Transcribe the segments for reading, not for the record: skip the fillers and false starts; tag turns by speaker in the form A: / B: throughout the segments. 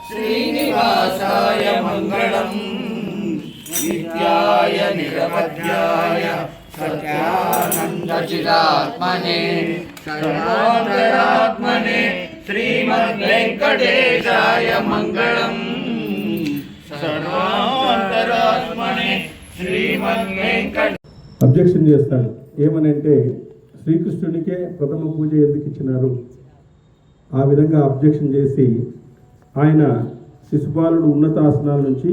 A: श्रीनिवासाय मंगलम नित्याय निरवध्याय सत्यानंदचिदात्मने सर्वान्तरात्मने श्रीमद्वेंकटेशाय मंगलम सर्वान्तरात्मने श्रीमद्वेंकट
B: అబ్జెక్షన్ చేస్తాడు. ఏమనంటే శ్రీకృష్ణునికే ప్రథమ పూజ ఎందుకు ఇచ్చినారు? ఆ విధంగా అబ్జెక్షన్ చేసి ఆయన శిశుపాలుడు ఉన్నతాసనాల నుంచి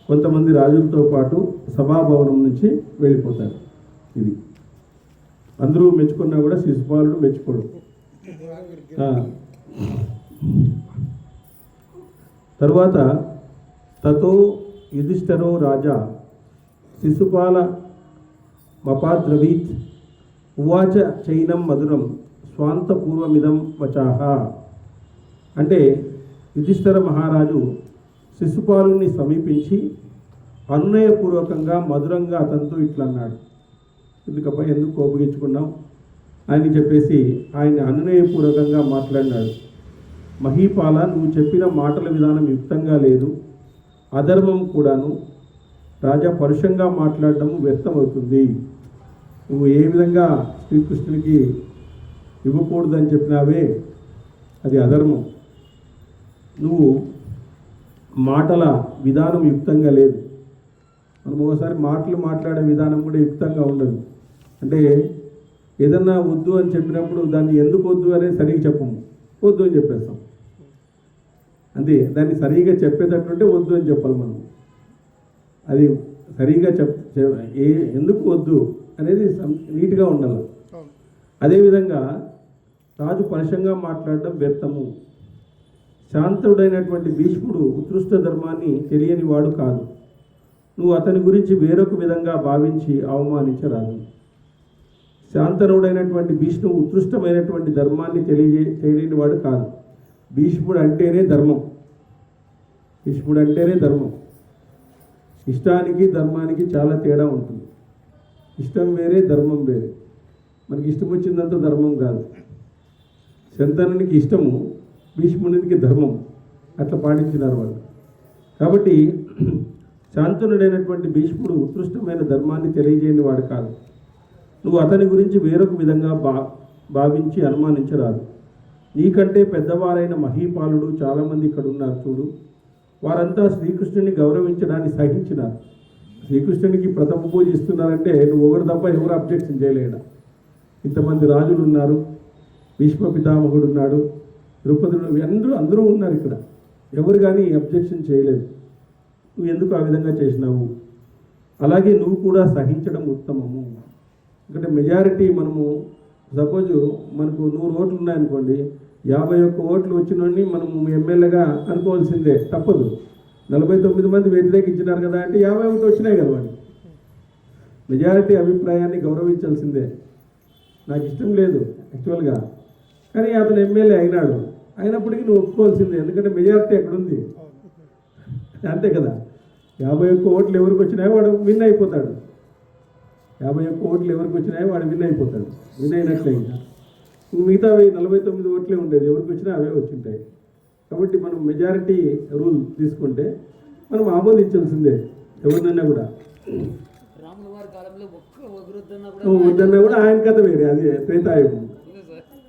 B: కొంతమంది రాజులతో పాటు సభాభవనం నుంచి వెళ్ళిపోతాడు. ఇది అందరూ మెచ్చుకున్నా కూడా శిశుపాలుడు మెచ్చుకోడు. తర్వాత తతో యుధిష్ఠిరో రాజా శిశుపాల మపాద్రవీత్ ఉవాచ చైనం మధురం స్వాంతపూర్వమిదం వచాహ. అంటే యుధిష్ఠిర మహారాజు శిశుపాలుని సమీపించి అనునయపూర్వకంగా మధురంగా అతనితో ఇట్లా అన్నాడు. ఎందుకబ్బా ఎందుకు కోపగించుకున్నాం అని చెప్పేసి ఆయన అనునయపూర్వకంగా మాట్లాడినాడు. మహీపాల, నువ్వు చెప్పిన మాటల విధానం యుక్తంగా లేదు, అధర్మం కూడాను. రాజా, పరుషంగా మాట్లాడటము వ్యర్థమవుతుంది. నువ్వు ఏ విధంగా శ్రీకృష్ణునికి ఇవ్వకూడదని చెప్పినావే అది అధర్మం. నువ్వు మాటల విధానం యుక్తంగా లేదు. మనం ఒకసారి మాటలు మాట్లాడే విధానం కూడా యుక్తంగా ఉండదు. అంటే ఏదన్నా వద్దు అని చెప్పినప్పుడు దాన్ని ఎందుకు వద్దు అనేది సరిగ్గా చెప్పము, వద్దు అని చెప్పేస్తాం. అంతే, దాన్ని సరిగ్గా చెప్పేటట్టుంటే వద్దు అని చెప్పాలి మనం. అది సరిగ్గా ఎందుకు వద్దు అనేది నీట్గా ఉండాలి. అదేవిధంగా రాజు పరుషంగా మాట్లాడడం వ్యర్థము. శాంతుడైనటువంటి భీష్ముడు ఉత్కృష్ట ధర్మాన్ని తెలియని వాడు కాదు. నువ్వు అతని గురించి వేరొక విధంగా భావించి అవమానించరాదు. శాంతనుడైనటువంటి భీష్ముడు ఉత్కృష్టమైనటువంటి ధర్మాన్ని తెలియని వాడు కాదు. భీష్ముడు అంటేనే ధర్మం. భీష్ముడు అంటేనే ధర్మం. ఇష్టానికి ధర్మానికి చాలా తేడా ఉంటుంది. ఇష్టం వేరే, ధర్మం వేరే. మనకి ఇష్టం వచ్చిందంత ధర్మం కాదు. శంతనునికి ఇష్టము, భీష్మునికి ధర్మం. అట్లా పాటించినారు వాళ్ళు. కాబట్టి శాంతనుడైనటువంటి భీష్ముడు ఉత్కృష్టమైన ధర్మాన్ని తెలియజేయని వాడు కాదు. నువ్వు అతని గురించి వేరొక విధంగా భావించి అనుమానించరాదు. నీకంటే పెద్దవారైన మహీపాలుడు చాలామంది ఇక్కడ ఉన్నారు చూడు. వారంతా శ్రీకృష్ణుని గౌరవించడాన్ని సహించినారు. శ్రీకృష్ణునికి ప్రథమ పూజ ఇస్తున్నారంటే నువ్వు ఒకటి తప్ప ఎవరు అబ్జెక్షన్ చేయలేడా? ఇంతమంది రాజులు ఉన్నారు, భీష్మ పితామహుడు ఉన్నాడు, ద్రౌపదుడు, అందరూ ఉన్నారు ఇక్కడ. ఎవరు కానీ అబ్జెక్షన్ చేయలేదు. నువ్వు ఎందుకు ఆ విధంగా చేసినావు? అలాగే నువ్వు కూడా సహించడం ఉత్తమము. ఎందుకంటే మెజారిటీ మనము సపోజు మనకు 100 ఓట్లు ఉన్నాయనుకోండి, 51 ఓట్లు వచ్చినోడిని మనము ఎమ్మెల్యేగా అనుకోవాల్సిందే, తప్పదు. 49 మంది వ్యతిరేకించినారు కదా అంటే 51 వచ్చినాయి కదా వాడిని. మెజారిటీ అభిప్రాయాన్ని గౌరవించాల్సిందే. నాకు ఇష్టం లేదు యాక్చువల్గా, కానీ అతను ఎమ్మెల్యే అయినాడు. అయినప్పటికీ నువ్వు ఒప్పుకోవాల్సిందే, ఎందుకంటే మెజారిటీ ఎక్కడుంది. అంతే కదా. 51 ఓట్లు ఎవరికి వచ్చినాయో వాడు విన్ అయిపోతాడు. 51 ఓట్లు ఎవరికి వచ్చినాయో వాడు విన్ అయిపోతాడు. విన్ అయినట్లే. మిగతా 49 ఓట్లే ఉండేది, ఎవరికి వచ్చినా అవే వచ్చింటాయి. కాబట్టి మనం మెజారిటీ రూల్ తీసుకుంటే మనం ఆమోదించాల్సిందే ఎవరినన్నా కూడా. వద్దన్నా కూడా ఆయన కథ వేరే, అది త్రేతాయుగం.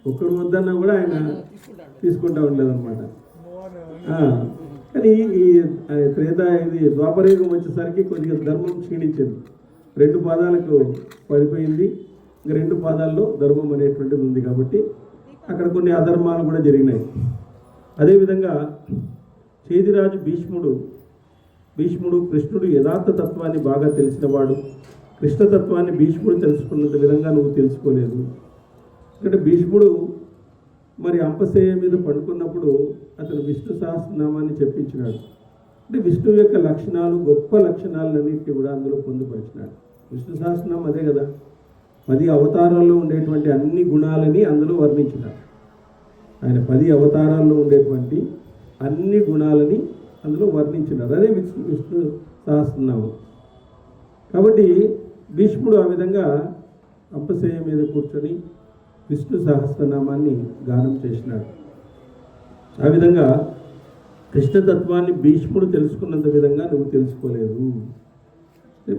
B: ఒక్కరు వద్దన్నా కూడా ఆయన తీసుకుంటా ఉండలేదన్నమాట. కానీ ఈ ఇది ద్వాపరయుగం వచ్చేసరికి కొద్దిగా ధర్మం క్షీణించింది. 2 పాదాలకు పడిపోయింది. ఇంకా 2 పాదాల్లో ధర్మం అనేటువంటిది ఉంది. కాబట్టి అక్కడ కొన్ని అధర్మాలు కూడా జరిగినాయి. అదేవిధంగా చేదిరాజు భీష్ముడు కృష్ణుడు యథార్థ తత్వాన్ని బాగా తెలిసినవాడు. కృష్ణతత్వాన్ని భీష్ముడు తెలుసుకున్నంత విధంగా నువ్వు తెలుసుకోలేదు. ఎందుకంటే భీష్ముడు మరి అంపశయ్య మీద పడుకున్నప్పుడు అతను విష్ణు సహస్రనామాన్ని చెప్పించినాడు. అంటే విష్ణువు యొక్క లక్షణాలు, గొప్ప లక్షణాలన్నింటినీ కూడా అందులో పొందుపరిచినాడు. విష్ణు సహస్రనామం అదే కదా. 10 అవతారాల్లో ఉండేటువంటి అన్ని గుణాలని అందులో వర్ణించినాడు. ఆయన 10 అవతారాల్లో ఉండేటువంటి అన్ని గుణాలని అందులో వర్ణించినారు. అదే విష్ణు సహస్రనామం. కాబట్టి భీష్ముడు ఆ విధంగా అంపశయ్య మీద కూర్చొని విష్ణు సహస్రనామాన్ని గానం చేసినాడు. ఆ విధంగా కృష్ణతత్వాన్ని భీష్ముడు తెలుసుకున్నంత విధంగా నువ్వు తెలుసుకోలేదు.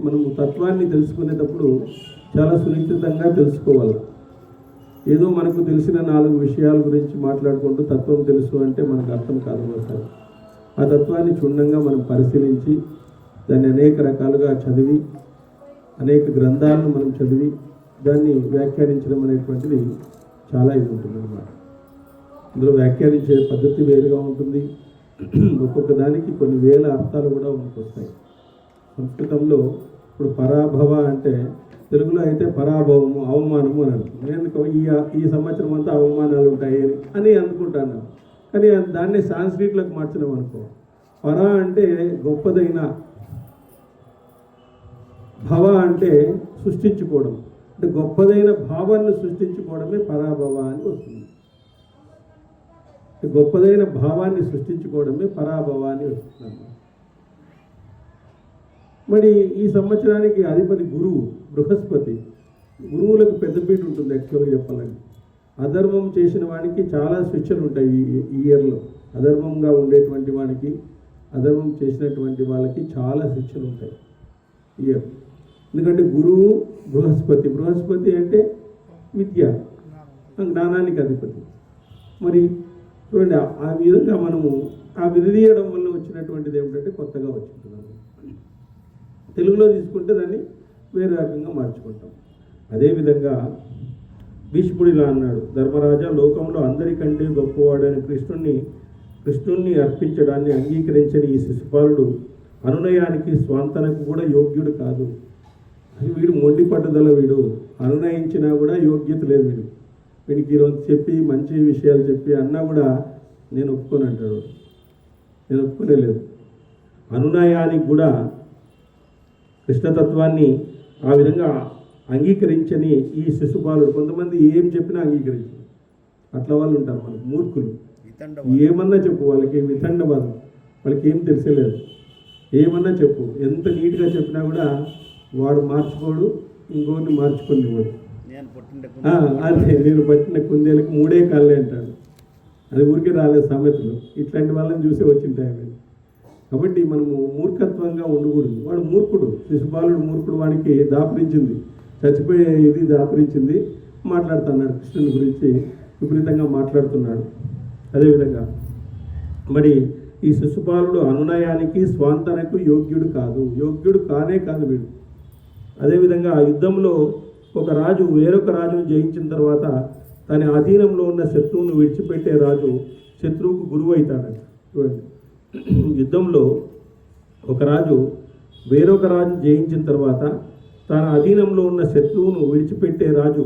B: మనము తత్వాన్ని తెలుసుకునేటప్పుడు చాలా సునిశ్చితంగా తెలుసుకోవాలి. ఏదో మనకు తెలిసిన 4 విషయాల గురించి మాట్లాడుకుంటూ తత్వం తెలుసు అంటే మనకు అర్థం కాదు అసలు. ఆ తత్వాన్ని క్షుణ్ణంగా మనం పరిశీలించి దాన్ని అనేక రకాలుగా చదివి అనేక గ్రంథాలను మనం చదివి దాన్ని వ్యాఖ్యానించడం అనేటువంటిది చాలా ఇది ఉంటుంది అన్నమాట. ఇందులో వ్యాఖ్యానించే పద్ధతి వేరుగా ఉంటుంది. ఒక్కొక్క దానికి కొన్ని వేల అర్థాలు కూడా వస్తాయి. సంస్కృతంలో ఇప్పుడు పరాభవ అంటే తెలుగులో అయితే పరాభవము అవమానము అని అర్థం. నేను ఈ సంవత్సరం అంతా అవమానాలు ఉంటాయి అని అనుకుంటాను. కానీ దాన్ని సాంస్క్రిట్లోకి మార్చినాం అనుకో, పరా అంటే గొప్పదైన, భవ అంటే సృష్టించుకోవడం, అంటే గొప్పదైన భావాన్ని సృష్టించుకోవడమే పరాభవ అని వస్తుంది. గొప్పదైన భావాన్ని సృష్టించుకోవడమే పరాభవ అని వస్తుంది. మరి ఈ సంవత్సరానికి అధిపతి గురువు బృహస్పతి. గురువులకు పెద్దపీట ఉంటుంది యాక్చువల్గా చెప్పాలంటే. అధర్మం చేసిన వాడికి చాలా శిక్షలు ఉంటాయి ఈ ఇయర్లో. అధర్మంగా ఉండేటువంటి వాడికి, అధర్మం చేసినటువంటి వాళ్ళకి చాలా శిక్షలు ఉంటాయి ఈ ఇయర్. ఎందుకంటే గురువు బృహస్పతి. బృహస్పతి అంటే విద్య, జ్ఞానానికి అధిపతి. మరి చూడండి, ఆ విధంగా మనము ఆ విడదీయడం వల్ల వచ్చినటువంటిది ఏమిటంటే కొత్తగా వచ్చింటున్నాము. తెలుగులో తీసుకుంటే దాన్ని వేరే రకంగా మార్చుకుంటాం. అదేవిధంగా భీష్ముడు ఇలా అన్నాడు, ధర్మరాజా, లోకంలో అందరికంటే గొప్పవాడైన కృష్ణుణ్ణి అర్పించడాన్ని అంగీకరించని ఈ శిశుపాలుడు అనునయానికి స్వాంతనకు కూడా యోగ్యుడు కాదు. వీడు మొండి పట్టుదల, వీడు అనునయించినా కూడా యోగ్యత లేదు. వీడికి ఈరోజు చెప్పి మంచి విషయాలు చెప్పి అన్నా కూడా నేను ఒప్పుకొని అంటాడు. నేను ఒప్పుకోలేదు. అనునయానికి కూడా కృష్ణతత్వాన్ని ఆ విధంగా అంగీకరించని ఈ శిశుపాలుడు, కొంతమంది ఏం చెప్పినా అంగీకరించరు. అట్లా వాళ్ళు ఉంటారు మనకు, మూర్ఖులు. ఏమన్నా చెప్పు, వాళ్ళకి వితండవాదం, వాళ్ళకి ఏం తెలిసలేదు. ఏమన్నా చెప్పు, ఎంత నీట్గా చెప్పినా కూడా వాడు మార్చుకోడు, ఇంకోరిని మార్చుకునేవాడు. అదే నేను పట్టిన కుందేలకు 3 కాళ్ళే అంటాడు. అది ఊరికే రాలేదు సామెతలు. ఇట్లాంటి వాళ్ళని చూసే వచ్చింటాయి అవి. కాబట్టి మనము మూర్ఖత్వంగా ఉండకూడదు. వాడు మూర్ఖుడు, శిశుపాలుడు మూర్ఖుడు. వాడికి దాపరించింది, చచ్చిపోయే ఇది దాపరించింది. మాట్లాడుతున్నాడు కృష్ణుని గురించి, విపరీతంగా మాట్లాడుతున్నాడు. అదేవిధంగా మరి ఈ శిశుపాలుడు అనునయానికి స్వాంతనకు యోగ్యుడు కాదు, యోగ్యుడు కానే కాదు వీడు. అదేవిధంగా ఆ యుద్ధంలో ఒక రాజు వేరొక రాజును జయించిన తర్వాత తన అధీనంలో ఉన్న శత్రువును విడిచిపెట్టే రాజు శత్రువుకు గురువు అవుతాడట. చూడండి, యుద్ధంలో ఒక రాజు వేరొక రాజు జయించిన తర్వాత తన అధీనంలో ఉన్న శత్రువును విడిచిపెట్టే రాజు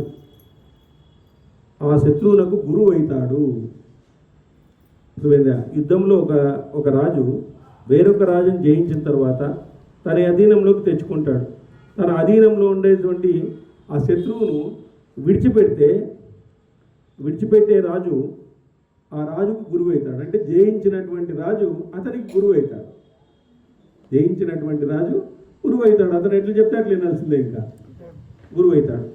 B: ఆ శత్రువునకు గురువు అవుతాడు. యుద్ధంలో ఒక రాజు వేరొక రాజును జయించిన తర్వాత తన అధీనంలోకి తెచ్చుకుంటాడు. తన అధీనంలో ఉండేటువంటి ఆ శత్రువును విడిచిపెట్టే రాజు ఆ రాజుకు గురువు అవుతాడు. అంటే జయించినటువంటి రాజు అతనికి గురువు అవుతాడు. జయించినటువంటి రాజు గురువు అవుతాడు. అతను ఎట్లా చెప్తే అట్లా వినాల్సిందే, ఇంకా గురువు అవుతాడు.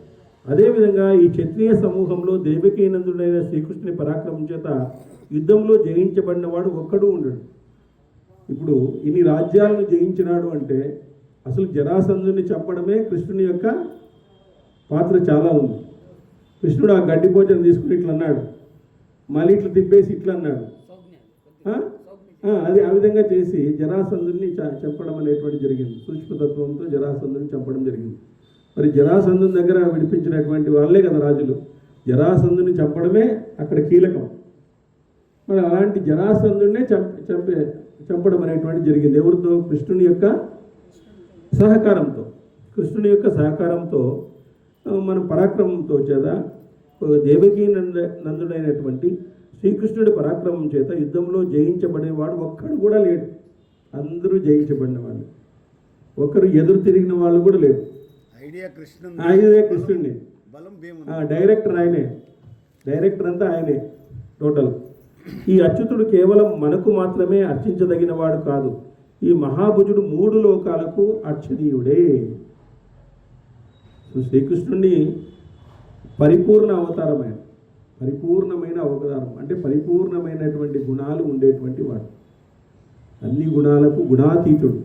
B: అదేవిధంగా ఈ క్షత్రియ సమూహంలో దేవకీనందుడైన శ్రీకృష్ణుని పరాక్రమం చేత యుద్ధంలో జయించబడిన వాడు ఒక్కడు ఉండడు. ఇప్పుడు ఇన్ని రాజ్యాలను జయించినాడు అంటే అసలు జరాసంధుని చంపడమే కృష్ణుని యొక్క పాత్ర చాలా ఉంది. కృష్ణుడు ఆ గడ్డి భోజనం తీసుకుని ఇట్లా అన్నాడు, మళ్ళీ ఇట్లా తిప్పేసి ఇట్లా అన్నాడు. అది ఆ విధంగా చేసి జరాసంధుని చంపడం అనేటువంటి జరిగింది. సూక్ష్మతత్వంతో జరాసంధుని చంపడం జరిగింది. మరి జరాసంధుని దగ్గర విడిపించినటువంటి వాళ్ళే కదా రాజులు. జరాసంధుని చంపడమే అక్కడ కీలకం. మరి అలాంటి జరాసంధుడినే చంపడం అనేటువంటి జరిగింది. ఎవరితో? కృష్ణుని యొక్క సహకారంతో. కృష్ణుని యొక్క సహకారంతో మన పరాక్రమంతో చేత దేవకీ నందుడైనటువంటి శ్రీకృష్ణుడి పరాక్రమం చేత యుద్ధంలో జయించబడేవాడు ఒక్కడు కూడా లేడు. అందరూ జయించబడిన వాళ్ళు, ఒకరు ఎదురు తిరిగిన వాళ్ళు కూడా లేరు. ఐడియా కృష్ణుడిని, డైరెక్టర్ ఆయనే, డైరెక్టర్ అంతా ఆయనే టోటల్. ఈ అచ్యుతుడు కేవలం మనకు మాత్రమే అర్చించదగిన వాడు కాదు, ఈ మహాభుజుడు 3 లోకాలకు అర్చనీయుడే. శ్రీకృష్ణుడిని పరిపూర్ణ అవతారమైన, పరిపూర్ణమైన అవతారం అంటే పరిపూర్ణమైనటువంటి గుణాలు ఉండేటువంటి వాడు. అన్ని గుణాలకు గుణాతీతుడు.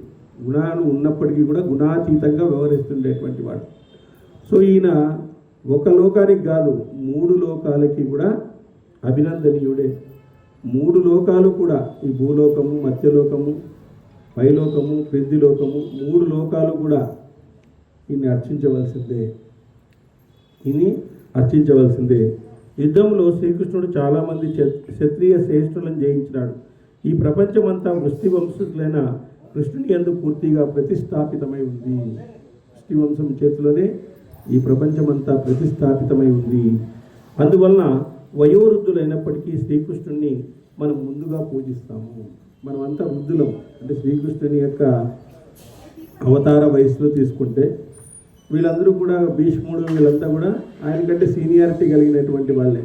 B: గుణాలు ఉన్నప్పటికీ కూడా గుణాతీతంగా వ్యవహరిస్తుండేటువంటి వాడు. సో ఈయన ఒక లోకానికి కాదు, 3 లోకాలకి కూడా అభినందనీయుడే. 3 లోకాలు కూడా, ఈ భూలోకము, మధ్యలోకము, పైలోకము, క్రింది లోకము, 3 లోకాలు కూడా ఈయన్ని అర్చించవలసిందే. యుద్ధంలో శ్రీకృష్ణుడు చాలామంది క్షత్రియ శ్రేష్ఠులను జయించినాడు. ఈ ప్రపంచమంతా వృష్టి వంశులైన కృష్ణుని యందు పూర్తిగా ప్రతిష్టాపితమై ఉంది. వృష్టి వంశం చేతిలోనే ఈ ప్రపంచమంతా ప్రతిష్టాపితమై ఉంది. అందువలన వయోవృద్ధులైనప్పటికీ శ్రీకృష్ణుని మనం ముందుగా పూజిస్తాము. మనమంతా వృద్ధులం. అంటే శ్రీకృష్ణుని యొక్క అవతార వయసులో తీసుకుంటే వీళ్ళందరూ కూడా, భీష్ముడు వీళ్ళంతా కూడా ఆయన కంటే సీనియారిటీ కలిగినటువంటి వాళ్ళే.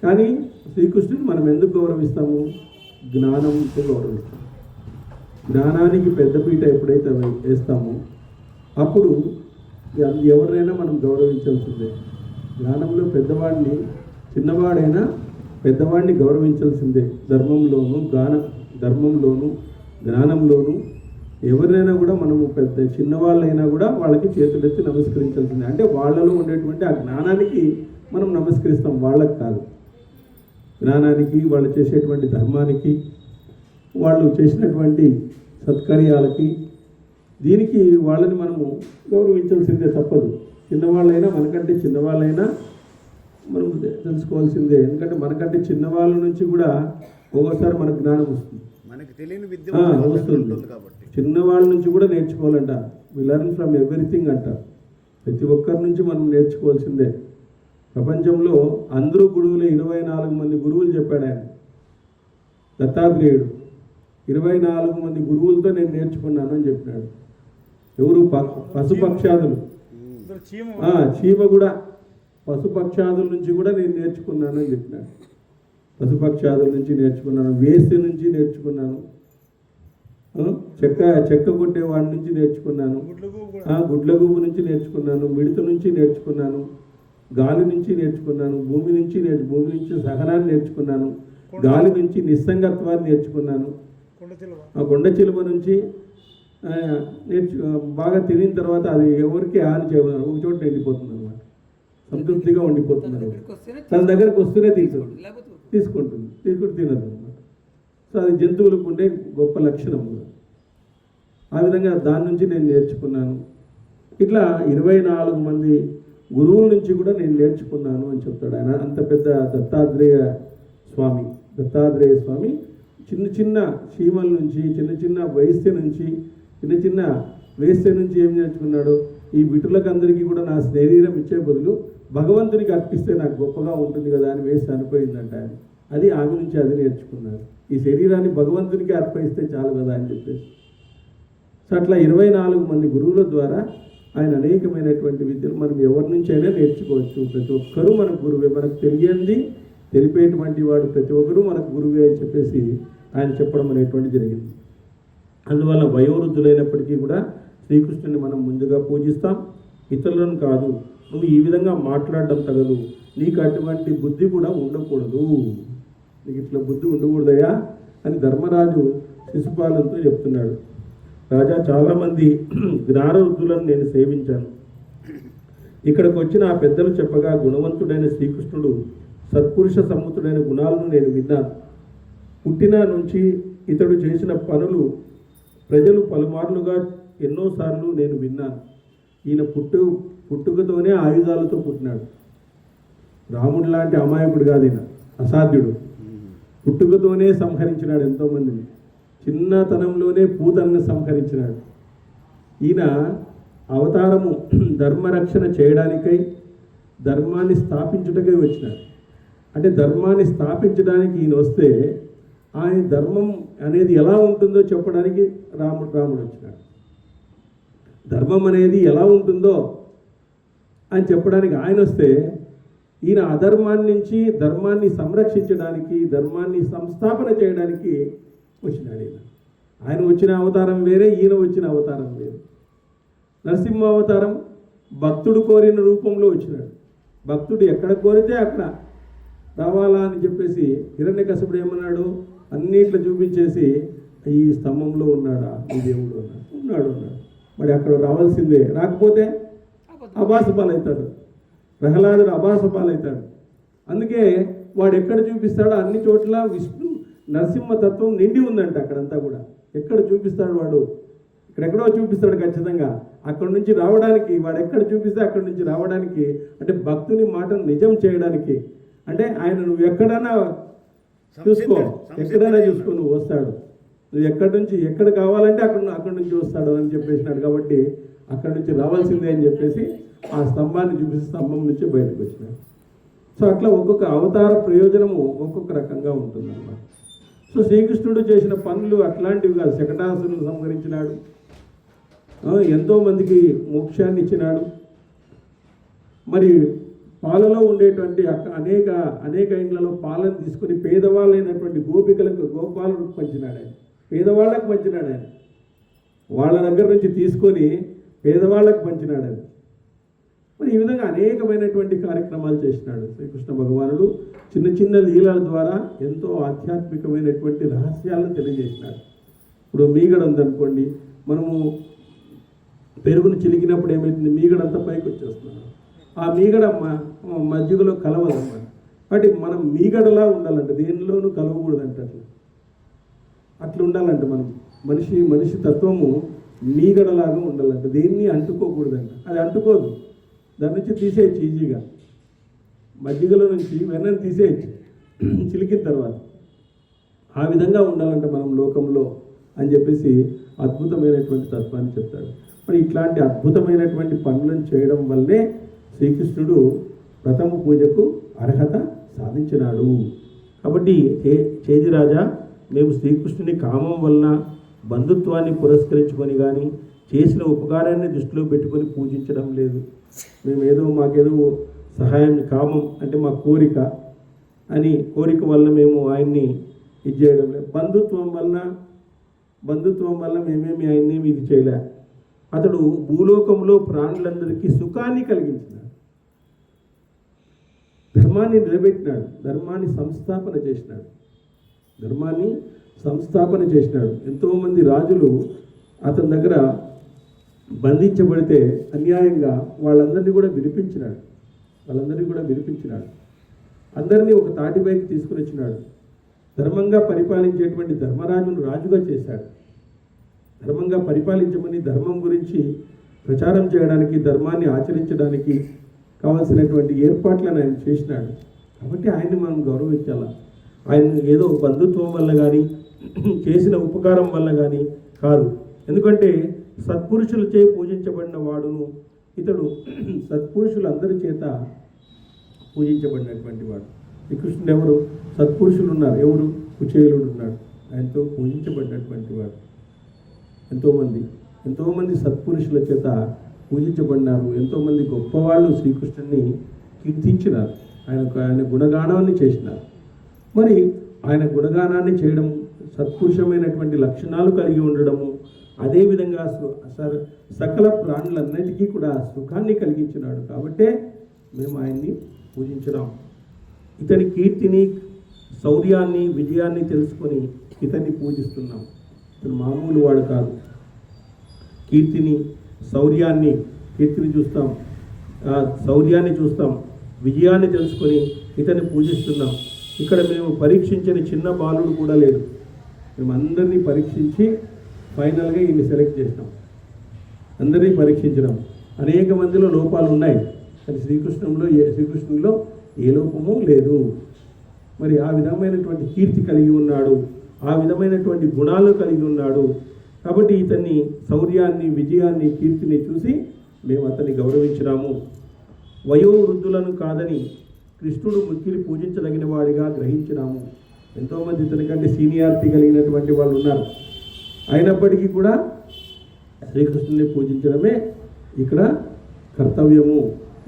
B: కానీ శ్రీకృష్ణుని మనం ఎందుకు గౌరవిస్తాము? జ్ఞానంతో గౌరవిస్తాము. జ్ఞానానికి పెద్దపీట ఎప్పుడైతే వేస్తామో అప్పుడు ఎవరైనా మనం గౌరవించాల్సిందే. జ్ఞానంలో పెద్దవాడిని, చిన్నవాడైనా పెద్దవాడిని గౌరవించాల్సిందే. ధర్మంలోను జ్ఞానంలోను ఎవరినైనా కూడా మనము చిన్నవాళ్ళైనా కూడా వాళ్ళకి చేతులెత్తి నమస్కరించాల్సిందే. అంటే వాళ్ళలో ఉండేటువంటి ఆ జ్ఞానానికి మనం నమస్కరిస్తాం, వాళ్ళకి కాదు. జ్ఞానానికి, వాళ్ళు చేసేటువంటి ధర్మానికి, వాళ్ళు చేసినటువంటి సత్కార్యాలకి, దీనికి వాళ్ళని మనము గౌరవించాల్సిందే, తప్పదు. చిన్నవాళ్ళైనా, మనకంటే చిన్నవాళ్ళైనా మనం తెలుసుకోవాల్సిందే. ఎందుకంటే మనకంటే చిన్నవాళ్ళ నుంచి కూడా ఒక్కోసారి మనకు జ్ఞానం వస్తుంది,
C: మనకి తెలియని విద్య
B: వస్తుంది. చిన్నవాళ్ళ నుంచి కూడా నేర్చుకోవాలంట. వి లెర్న్ ఫ్రమ్ ఎవ్రీథింగ్ అంట. ప్రతి ఒక్కరి నుంచి మనం నేర్చుకోవాల్సిందే. ప్రపంచంలో అందరూ గురువులే. 24 మంది గురువులు చెప్పాడు ఆయన, దత్తాత్రేయుడు. 24 మంది గురువులతో నేను నేర్చుకున్నాను అని చెప్పినాడు. ఎవరు? పశుపక్షాదులు. చీమ కూడా పశుపక్షాదుల నుంచి కూడా నేను నేర్చుకున్నాను అని చెప్పినాడు. పశుపక్షాదుల నుంచి నేర్చుకున్నాను, వేసి నుంచి నేర్చుకున్నాను, చెక్క కొట్టే వాడి నుంచి నేర్చుకున్నాను, గుడ్లగూబు నుంచి నేర్చుకున్నాను, మిడత నుంచి నేర్చుకున్నాను, గాలి నుంచి నేర్చుకున్నాను, భూమి నుంచి సహనాన్ని నేర్చుకున్నాను, గాలి నుంచి నిస్సంగత్వాన్ని నేర్చుకున్నాను, కొండ చిలువ నుంచి బాగా తినిన తర్వాత అది ఎవరికి హాని చేయదు, ఒక చోట ఎండిపోతుంది అనమాట, సంతృప్తిగా ఉండిపోతుంది. తన దగ్గరకు వస్తూనే తీసుకుంటుంది తినదు అనమాట. సో అది జంతువులకు ఉండే గొప్ప లక్షణం. ఆ విధంగా దాని నుంచి నేను నేర్చుకున్నాను. ఇట్లా 24 మంది గురువుల నుంచి కూడా నేను నేర్చుకున్నాను అని చెప్తాడు ఆయన. అంత పెద్ద దత్తాత్రేయ స్వామి చిన్న చీమల నుంచి, చిన్న వేశ్య నుంచి ఏం నేర్చుకున్నాడు? ఈ విటులకు అందరికీ కూడా నా శరీరం ఇచ్చే బదులు భగవంతునికి అర్పిస్తే నాకు గొప్పగా ఉంటుంది కదా అని వేసి అనిపోయిందంట ఆయన. అది ఆమె నుంచి అది నేర్చుకున్నాడు. ఈ శరీరాన్ని భగవంతునికి అర్పిస్తే చాలు కదా అని చెప్పేసి. సో అట్లా 24 మంది గురువుల ద్వారా ఆయన అనేకమైనటువంటి విద్యలు మనం ఎవరి నుంచి అయినా నేర్చుకోవచ్చు. ప్రతి ఒక్కరూ మనకు గురువే. మనకు తెలియంది తెలిపేటువంటి వాడు ప్రతి ఒక్కరూ మనకు గురువే అని చెప్పేసి ఆయన చెప్పడం అనేటువంటి జరిగింది. అందువల్ల వయోవృద్ధులైనప్పటికీ కూడా శ్రీకృష్ణుని మనం ముందుగా పూజిస్తాం, ఇతరులను కాదు. నువ్వు ఈ విధంగా మాట్లాడడం తగదు, నీకు అటువంటి బుద్ధి కూడా ఉండకూడదు, నీకు ఇట్లా బుద్ధి ఉండకూడదయా అని ధర్మరాజు శిశుపాలంతో చెప్తున్నాడు. రాజా, చాలామంది జ్ఞానవృద్ధులను నేను సేవించాను. ఇక్కడికి వచ్చిన ఆ పెద్దలు చెప్పగా గుణవంతుడైన శ్రీకృష్ణుడు సత్పురుష సమ్ముతుడైన గుణాలను నేను విన్నాను. పుట్టిన నుంచి ఇతడు చేసిన పనులు ప్రజలు పలుమార్లుగా ఎన్నోసార్లు నేను విన్నాను. ఈయన పుట్టుకతోనే ఆయుధాలతో పుట్టినాడు. రాముడు లాంటి అమాయకుడు కాదు ఈయన, అసాధ్యుడు. పుట్టుకతోనే సంహరించినాడు ఎంతోమందిని. చిన్నతనంలోనే పూతన్ని సంహరించినాడు. ఈయన అవతారము ధర్మరక్షణ చేయడానికై, ధర్మాన్ని స్థాపించుటకై వచ్చినాడు. అంటే ధర్మాన్ని స్థాపించడానికి ఈయన వస్తే ఆయన ధర్మం అనేది ఎలా ఉంటుందో చెప్పడానికి రాముడు వచ్చినాడు. ధర్మం అనేది ఎలా ఉంటుందో అని చెప్పడానికి ఆయన వస్తే, ఈయన అధర్మాన్ని నుంచి ధర్మాన్ని సంరక్షించడానికి, ధర్మాన్ని సంస్థాపన చేయడానికి వచ్చినాడు. ఆయన వచ్చిన అవతారం వేరే, ఈయన వచ్చిన అవతారం వేరే. నరసింహ అవతారం భక్తుడు కోరిన రూపంలో వచ్చినాడు. భక్తుడు ఎక్కడ కోరితే అక్కడ రావాలా అని చెప్పేసి హిరణ్యకశిపుడు ఏమన్నాడు? అన్నిట్లో చూపించేసి ఈ స్తంభంలో ఉన్నాడా ఈ దేవుడు ఉన్నాడు. మరి అక్కడ రావాల్సిందే, రాకపోతే అబాస పాలవుతాడు. ప్రహ్లాదుడు అబాస పాలవుతాడు. అందుకే వాడు ఎక్కడ చూపిస్తాడో అన్ని చోట్ల విష్ణు నరసింహతత్వం నిండి ఉందంట. అక్కడంతా కూడా ఎక్కడ చూపిస్తాడు వాడు, ఇక్కడెక్కడో చూపిస్తాడు ఖచ్చితంగా. అక్కడి నుంచి రావడానికి వాడు ఎక్కడ చూపిస్తే అక్కడి నుంచి రావడానికి, అంటే భక్తుని మాటను నిజం చేయడానికి, అంటే ఆయన నువ్వు ఎక్కడైనా చూసుకో, ఎక్కడైనా చూసుకో, నువ్వు వస్తాడు. నువ్వు ఎక్కడి నుంచి ఎక్కడ కావాలంటే అక్కడి నుంచి వస్తాడు అని చెప్పేసినాడు. కాబట్టి అక్కడి నుంచి రావాల్సిందే అని చెప్పేసి ఆ స్తంభాన్ని చూపిస్తే స్తంభం నుంచి బయటకు వచ్చినాడు. సో అట్లా ఒక్కొక్క అవతార ప్రయోజనము ఒక్కొక్క రకంగా ఉంటుందన్నమాట. సో శ్రీకృష్ణుడు చేసిన పనులు అట్లాంటివి కాదు. శకటాసురుని సంహరించినాడు, ఎంతోమందికి మోక్షాన్ని ఇచ్చినాడు. మరి పాలలో ఉండేటువంటి అనేక ఇండ్లలో పాలను తీసుకుని పేదవాళ్ళైనటువంటి గోపాలకు పంచినాడు ఆయన. పేదవాళ్ళకు పంచినాడు ఆయన. వాళ్ళ దగ్గర నుంచి తీసుకొని పేదవాళ్ళకు పంచినాడు ఆయన. మరి ఈ విధంగా అనేకమైనటువంటి కార్యక్రమాలు చేసినాడు శ్రీకృష్ణ భగవానుడు. చిన్న చిన్న లీలల ద్వారా ఎంతో ఆధ్యాత్మికమైనటువంటి రహస్యాలను తెలియజేసినాడు. ఇప్పుడు మీగడ ఉందనుకోండి, మనము పెరుగును చిలికినప్పుడు ఏమవుతుంది, మీగడంతా పైకి వచ్చేస్తున్నాడు. ఆ మీగడ మజ్జిగలో కలవదన్నమాట. కాబట్టి మనం మీగడలా ఉండాలంట, దేనిలోనూ కలవకూడదంట. అట్లా ఉండాలంట మనం. మనిషి తత్వము మీగడలాగా ఉండాలంట, దేన్ని అంటుకోకూడదంట. అది అంటుకోదు, దాని నుంచి తీసేయచ్చు ఈజీగా. మజ్జిగలో నుంచి వెన్నను తీసేయచ్చు చిలికిన తర్వాత. ఆ విధంగా ఉండాలంట మనం లోకంలో అని చెప్పేసి అద్భుతమైనటువంటి తత్వాన్ని చెప్తాడు. మరి ఇట్లాంటి అద్భుతమైనటువంటి పనులను చేయడం వల్లే శ్రీకృష్ణుడు ప్రథమ పూజకు అర్హత సాధించినాడు. కాబట్టి చేజిరాజా, మేము శ్రీకృష్ణుని కామం వలన బంధుత్వాన్ని పురస్కరించుకొని కానీ చేసిన ఉపకారాన్ని దృష్టిలో పెట్టుకొని పూజించడం లేదు. మాకేదో సహాయం, కామం అంటే మా కోరిక వల్ల మేము ఆయన్ని ఇది చేయడం లేదు. బంధుత్వం వల్ల మేమేమి ఆయన్నేమి ఇది చేయలే. అతడు భూలోకంలో ప్రాణులందరికీ సుఖాన్ని కలిగించినాడు, ధర్మాన్ని నిలబెట్టినాడు, ధర్మాన్ని సంస్థాపన చేసినాడు. ఎంతోమంది రాజులు అతని దగ్గర బంధించబడితే అన్యాయంగా వాళ్ళందరినీ కూడా విడిపించినాడు. అందరినీ ఒక తాటిపైకి తీసుకుని వచ్చినాడు. ధర్మంగా పరిపాలించేటువంటి ధర్మరాజును రాజుగా చేశాడు. ధర్మంగా పరిపాలించమని, ధర్మం గురించి ప్రచారం చేయడానికి, ధర్మాన్ని ఆచరించడానికి కావాల్సినటువంటి ఏర్పాట్లను ఆయన చేసినాడు. కాబట్టి ఆయన్ని మనం గౌరవించాలి. ఆయన ఏదో బంధుత్వం వల్ల కానీ చేసిన ఉపకారం వల్ల కానీ కాదు. ఎందుకంటే సత్పురుషులచే పూజించబడిన వాడును ఇతడు. సత్పురుషులందరి చేత పూజించబడినటువంటి వాడు. ఈ కృష్ణుడు ఎవరు? సత్పురుషులు ఉన్నారు. ఎవరు? కుచేలుడు ఉన్నాడు, ఆయనతో పూజించబడినటువంటి వాడు. ఎంతోమంది సత్పురుషుల చేత పూజించబడినారు. ఎంతోమంది గొప్పవాళ్ళు శ్రీకృష్ణుని కీర్తించినారు, ఆయన గుణగానాన్ని చేసినారు. మరి ఆయన గుణగానాన్ని చేయడం, సత్పురుషమైనటువంటి లక్షణాలు కలిగి ఉండడము, అదేవిధంగా సకల ప్రాణులన్నిటికీ కూడా సుఖాన్ని కలిగించినాడు. కాబట్టే మేము ఆయన్ని పూజించినాం. ఇతని కీర్తిని, శౌర్యాన్ని, విజయాన్ని తెలుసుకొని ఇతన్ని పూజిస్తున్నాం. ఇతను మామూలు వాడు కాదు. కీర్తిని చూస్తాం, శౌర్యాన్ని చూస్తాం, విజయాన్ని తెలుసుకొని ఇతన్ని పూజిస్తున్నాం. ఇక్కడ మేము పరీక్షించిన చిన్న బాలుడు కూడా లేడు. మేము అందరినీ పరీక్షించి ఫైనల్గా ఈయన్ని సెలెక్ట్ చేసినాం. అందరినీ పరీక్షించినాం. అనేక మందిలో లోపాలు ఉన్నాయి, కానీ శ్రీకృష్ణులో ఏ లోపము లేదు. మరి ఆ విధమైనటువంటి కీర్తి కలిగి ఉన్నాడు, ఆ విధమైనటువంటి గుణాలు కలిగి ఉన్నాడు. కాబట్టి ఇతన్ని శౌర్యాన్ని, విజయాన్ని, కీర్తిని చూసి మేము అతన్ని గౌరవించినాము. వయోవృద్ధులను కాదని కృష్ణుడు మిక్కిలి పూజించదగిన వాడిగా గ్రహించినాము. ఎంతోమంది ఇతనికంటే సీనియారిటీ కలిగినటువంటి వాళ్ళు ఉన్నారు. అయినప్పటికీ కూడా శ్రీకృష్ణుని పూజించడమే ఇక్కడ కర్తవ్యము,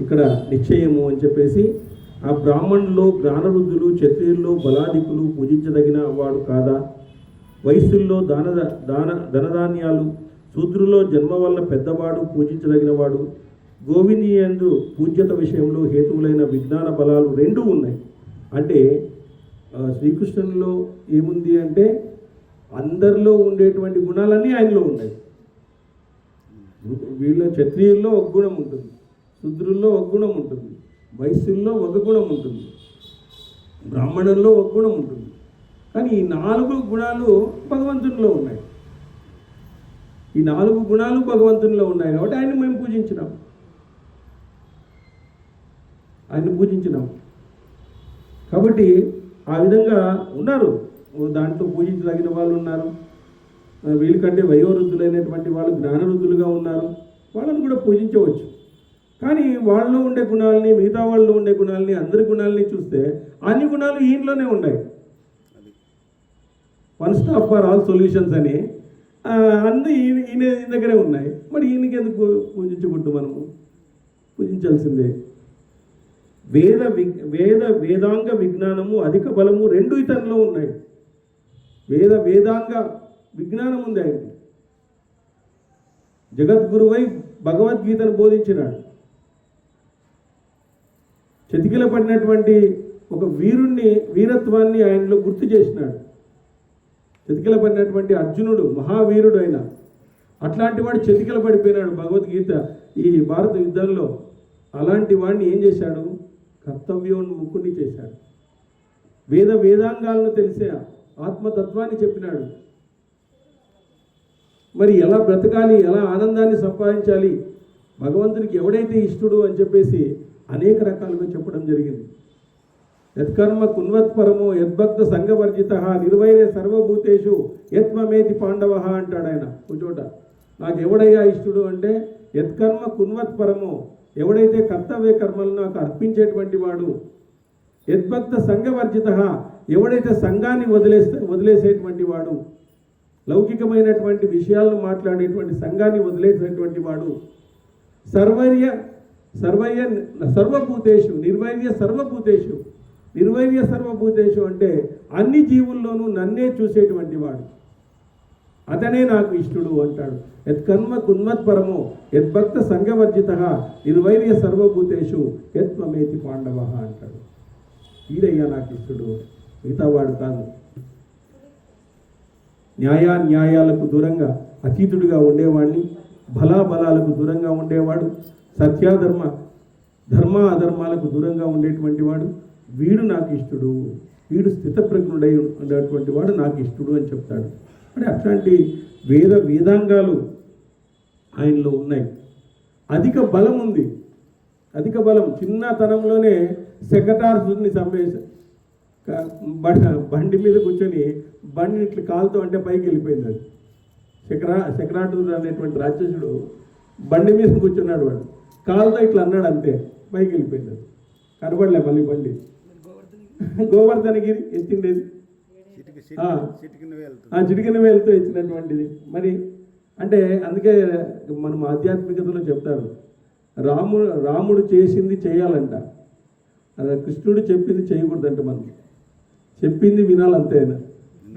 B: ఇక్కడ నిశ్చయము అని చెప్పేసి ఆ బ్రాహ్మణుల్లో జ్ఞానవృద్ధులు, క్షత్రియుల్లో బలాధికులు పూజించదగిన వాడు కాదా? వయస్సుల్లో ధనధాన్యాలు, శూద్రులో జన్మ వల్ల పెద్దవాడు పూజించదగిన వాడు. గోవిందీయందు పూజ్యత విషయంలో హేతువులైన విజ్ఞాన బలాలు రెండూ ఉన్నాయి. అంటే శ్రీకృష్ణునిలో ఏముంది అంటే అందరిలో ఉండేటువంటి గుణాలన్నీ ఆయనలో ఉన్నాయి. వీళ్ళ క్షత్రియుల్లో ఒక గుణం ఉంటుంది, శూద్రుల్లో ఒక గుణం ఉంటుంది, వైశ్యుల్లో ఒక గుణం ఉంటుంది, బ్రాహ్మణుల్లో ఒక గుణం ఉంటుంది. కానీ ఈ 4 గుణాలు భగవంతునిలో ఉన్నాయి. ఈ 4 గుణాలు భగవంతునిలో ఉన్నాయి కాబట్టి ఆయన మేము పూజించినాం. కాబట్టి ఆ విధంగా ఉన్నారు. దాంట్లో పూజించదగిన వాళ్ళు ఉన్నారు, వీళ్ళకంటే వయోవృద్ధులైనటువంటి వాళ్ళు జ్ఞానవృద్ధులుగా ఉన్నారు, వాళ్ళని కూడా పూజించవచ్చు. కానీ వాళ్ళలో ఉండే గుణాలని, మిగతా వాళ్ళలో ఉండే గుణాలని, అందరి గుణాలని చూస్తే అన్ని గుణాలు ఈయనలోనే ఉన్నాయి. One stop for all solutions అని అన్నీ ఈయన దగ్గరే ఉన్నాయి. మరి ఈయనకి ఎందుకు పూజించకూడదు? మనము పూజించాల్సిందే. వేదాంగ విజ్ఞానము అధిక బలము 2 ఇతనిలో ఉన్నాయి. వేదాంగ విజ్ఞానం ఉంది ఆయనకి. జగద్గురువై భగవద్గీతను బోధించినాడు. చతికిల పడినటువంటి ఒక వీరత్వాన్ని ఆయనలో గుర్తు చేసినాడు. చతికిల పడినటువంటి అర్జునుడు మహావీరుడు అయిన అట్లాంటి వాడు చతికిల పడిపోయినాడు భగవద్గీత ఈ భారత యుద్ధంలో. అలాంటి వాడిని ఏం చేశాడు? కర్తవ్యం ముక్కుని చేశాడు. వేదాంగాలను తెలిసే ఆత్మతత్వాన్ని చెప్పినాడు. మరి ఎలా బ్రతకాలి, ఎలా ఆనందాన్ని సంపాదించాలి, భగవంతునికి ఎవడైతే ఇష్టడు అని చెప్పేసి అనేక రకాలుగా చెప్పడం జరిగింది. యత్కర్మ కున్వత్పరమో యద్భక్త సంగవర్జిత నిర్వైరే సర్వభూతేషు యత్మమేతి పాండవ అంటాడు ఆయన ఒక చోట. నాకు ఎవడయ్యా ఇష్టడు అంటే యత్కర్మ కున్వత్పరమో, ఎవడైతే కర్తవ్య కర్మలను నాకు అర్పించేటువంటి వాడు, యద్భక్త సంఘవర్జిత, ఎవడైతే సంఘాన్ని వదిలేసేటువంటి వాడు, లౌకికమైనటువంటి విషయాలను మాట్లాడేటువంటి సంఘాన్ని వదిలేసేటువంటి వాడు, సర్వభూతేషు నిర్వైర్య సర్వభూతేషు అంటే అన్ని జీవుల్లోనూ నన్నే చూసేటువంటి వాడు, అతనే నాకు ఇష్టడు అంటాడు. యత్కర్మ కున్మత్పరమో యద్భక్త సంఘవర్జిత నిర్వైర్య సర్వభూతేషు యత్మమేతి పాండవ అంటాడు. ఈడయ్యా నాకు ఇష్టడు, మిగతా వాడు కాదు. న్యాయాలకు దూరంగా అతీతుడిగా ఉండేవాడిని, బలాబలాలకు దూరంగా ఉండేవాడు, ధర్మ అధర్మాలకు దూరంగా ఉండేటువంటి వాడు, వీడు నాకు ఇష్టడు, వీడు స్థితప్రజ్ఞుడై ఉండేటువంటి వాడు నాకు ఇష్టడు అని చెప్తాడు. అంటే అట్లాంటి వేదాంగాలు ఆయనలో ఉన్నాయి. అధిక బలం ఉంది. అధిక బలం చిన్నతనంలోనే సెక్రటార్ని చంపేసి బండి మీద కూర్చొని బండిని ఇట్లా కాలుతో అంటే పైకి వెళ్ళిపోయింది. అది సెక్రటార్ అనేటువంటి రాక్షసుడు బండి మీద కూర్చున్నాడు. వాడు కాలుతో ఇట్లా అన్నాడు, అంతే పైకి వెళ్ళిపోయింది. అది కనబడలే మళ్ళీ బండి. గోవర్ధనగిరి ఎత్తిండేది చిటికిన వేలుతో ఎత్తినటువంటిది. మరి అంటే అందుకే మనం ఆధ్యాత్మికతలో చెప్తారు, రాముడు చేసింది చేయాలంట, కృష్ణుడు చెప్పింది చేయకూడదంట. మనం చెప్పింది వినాలంతే,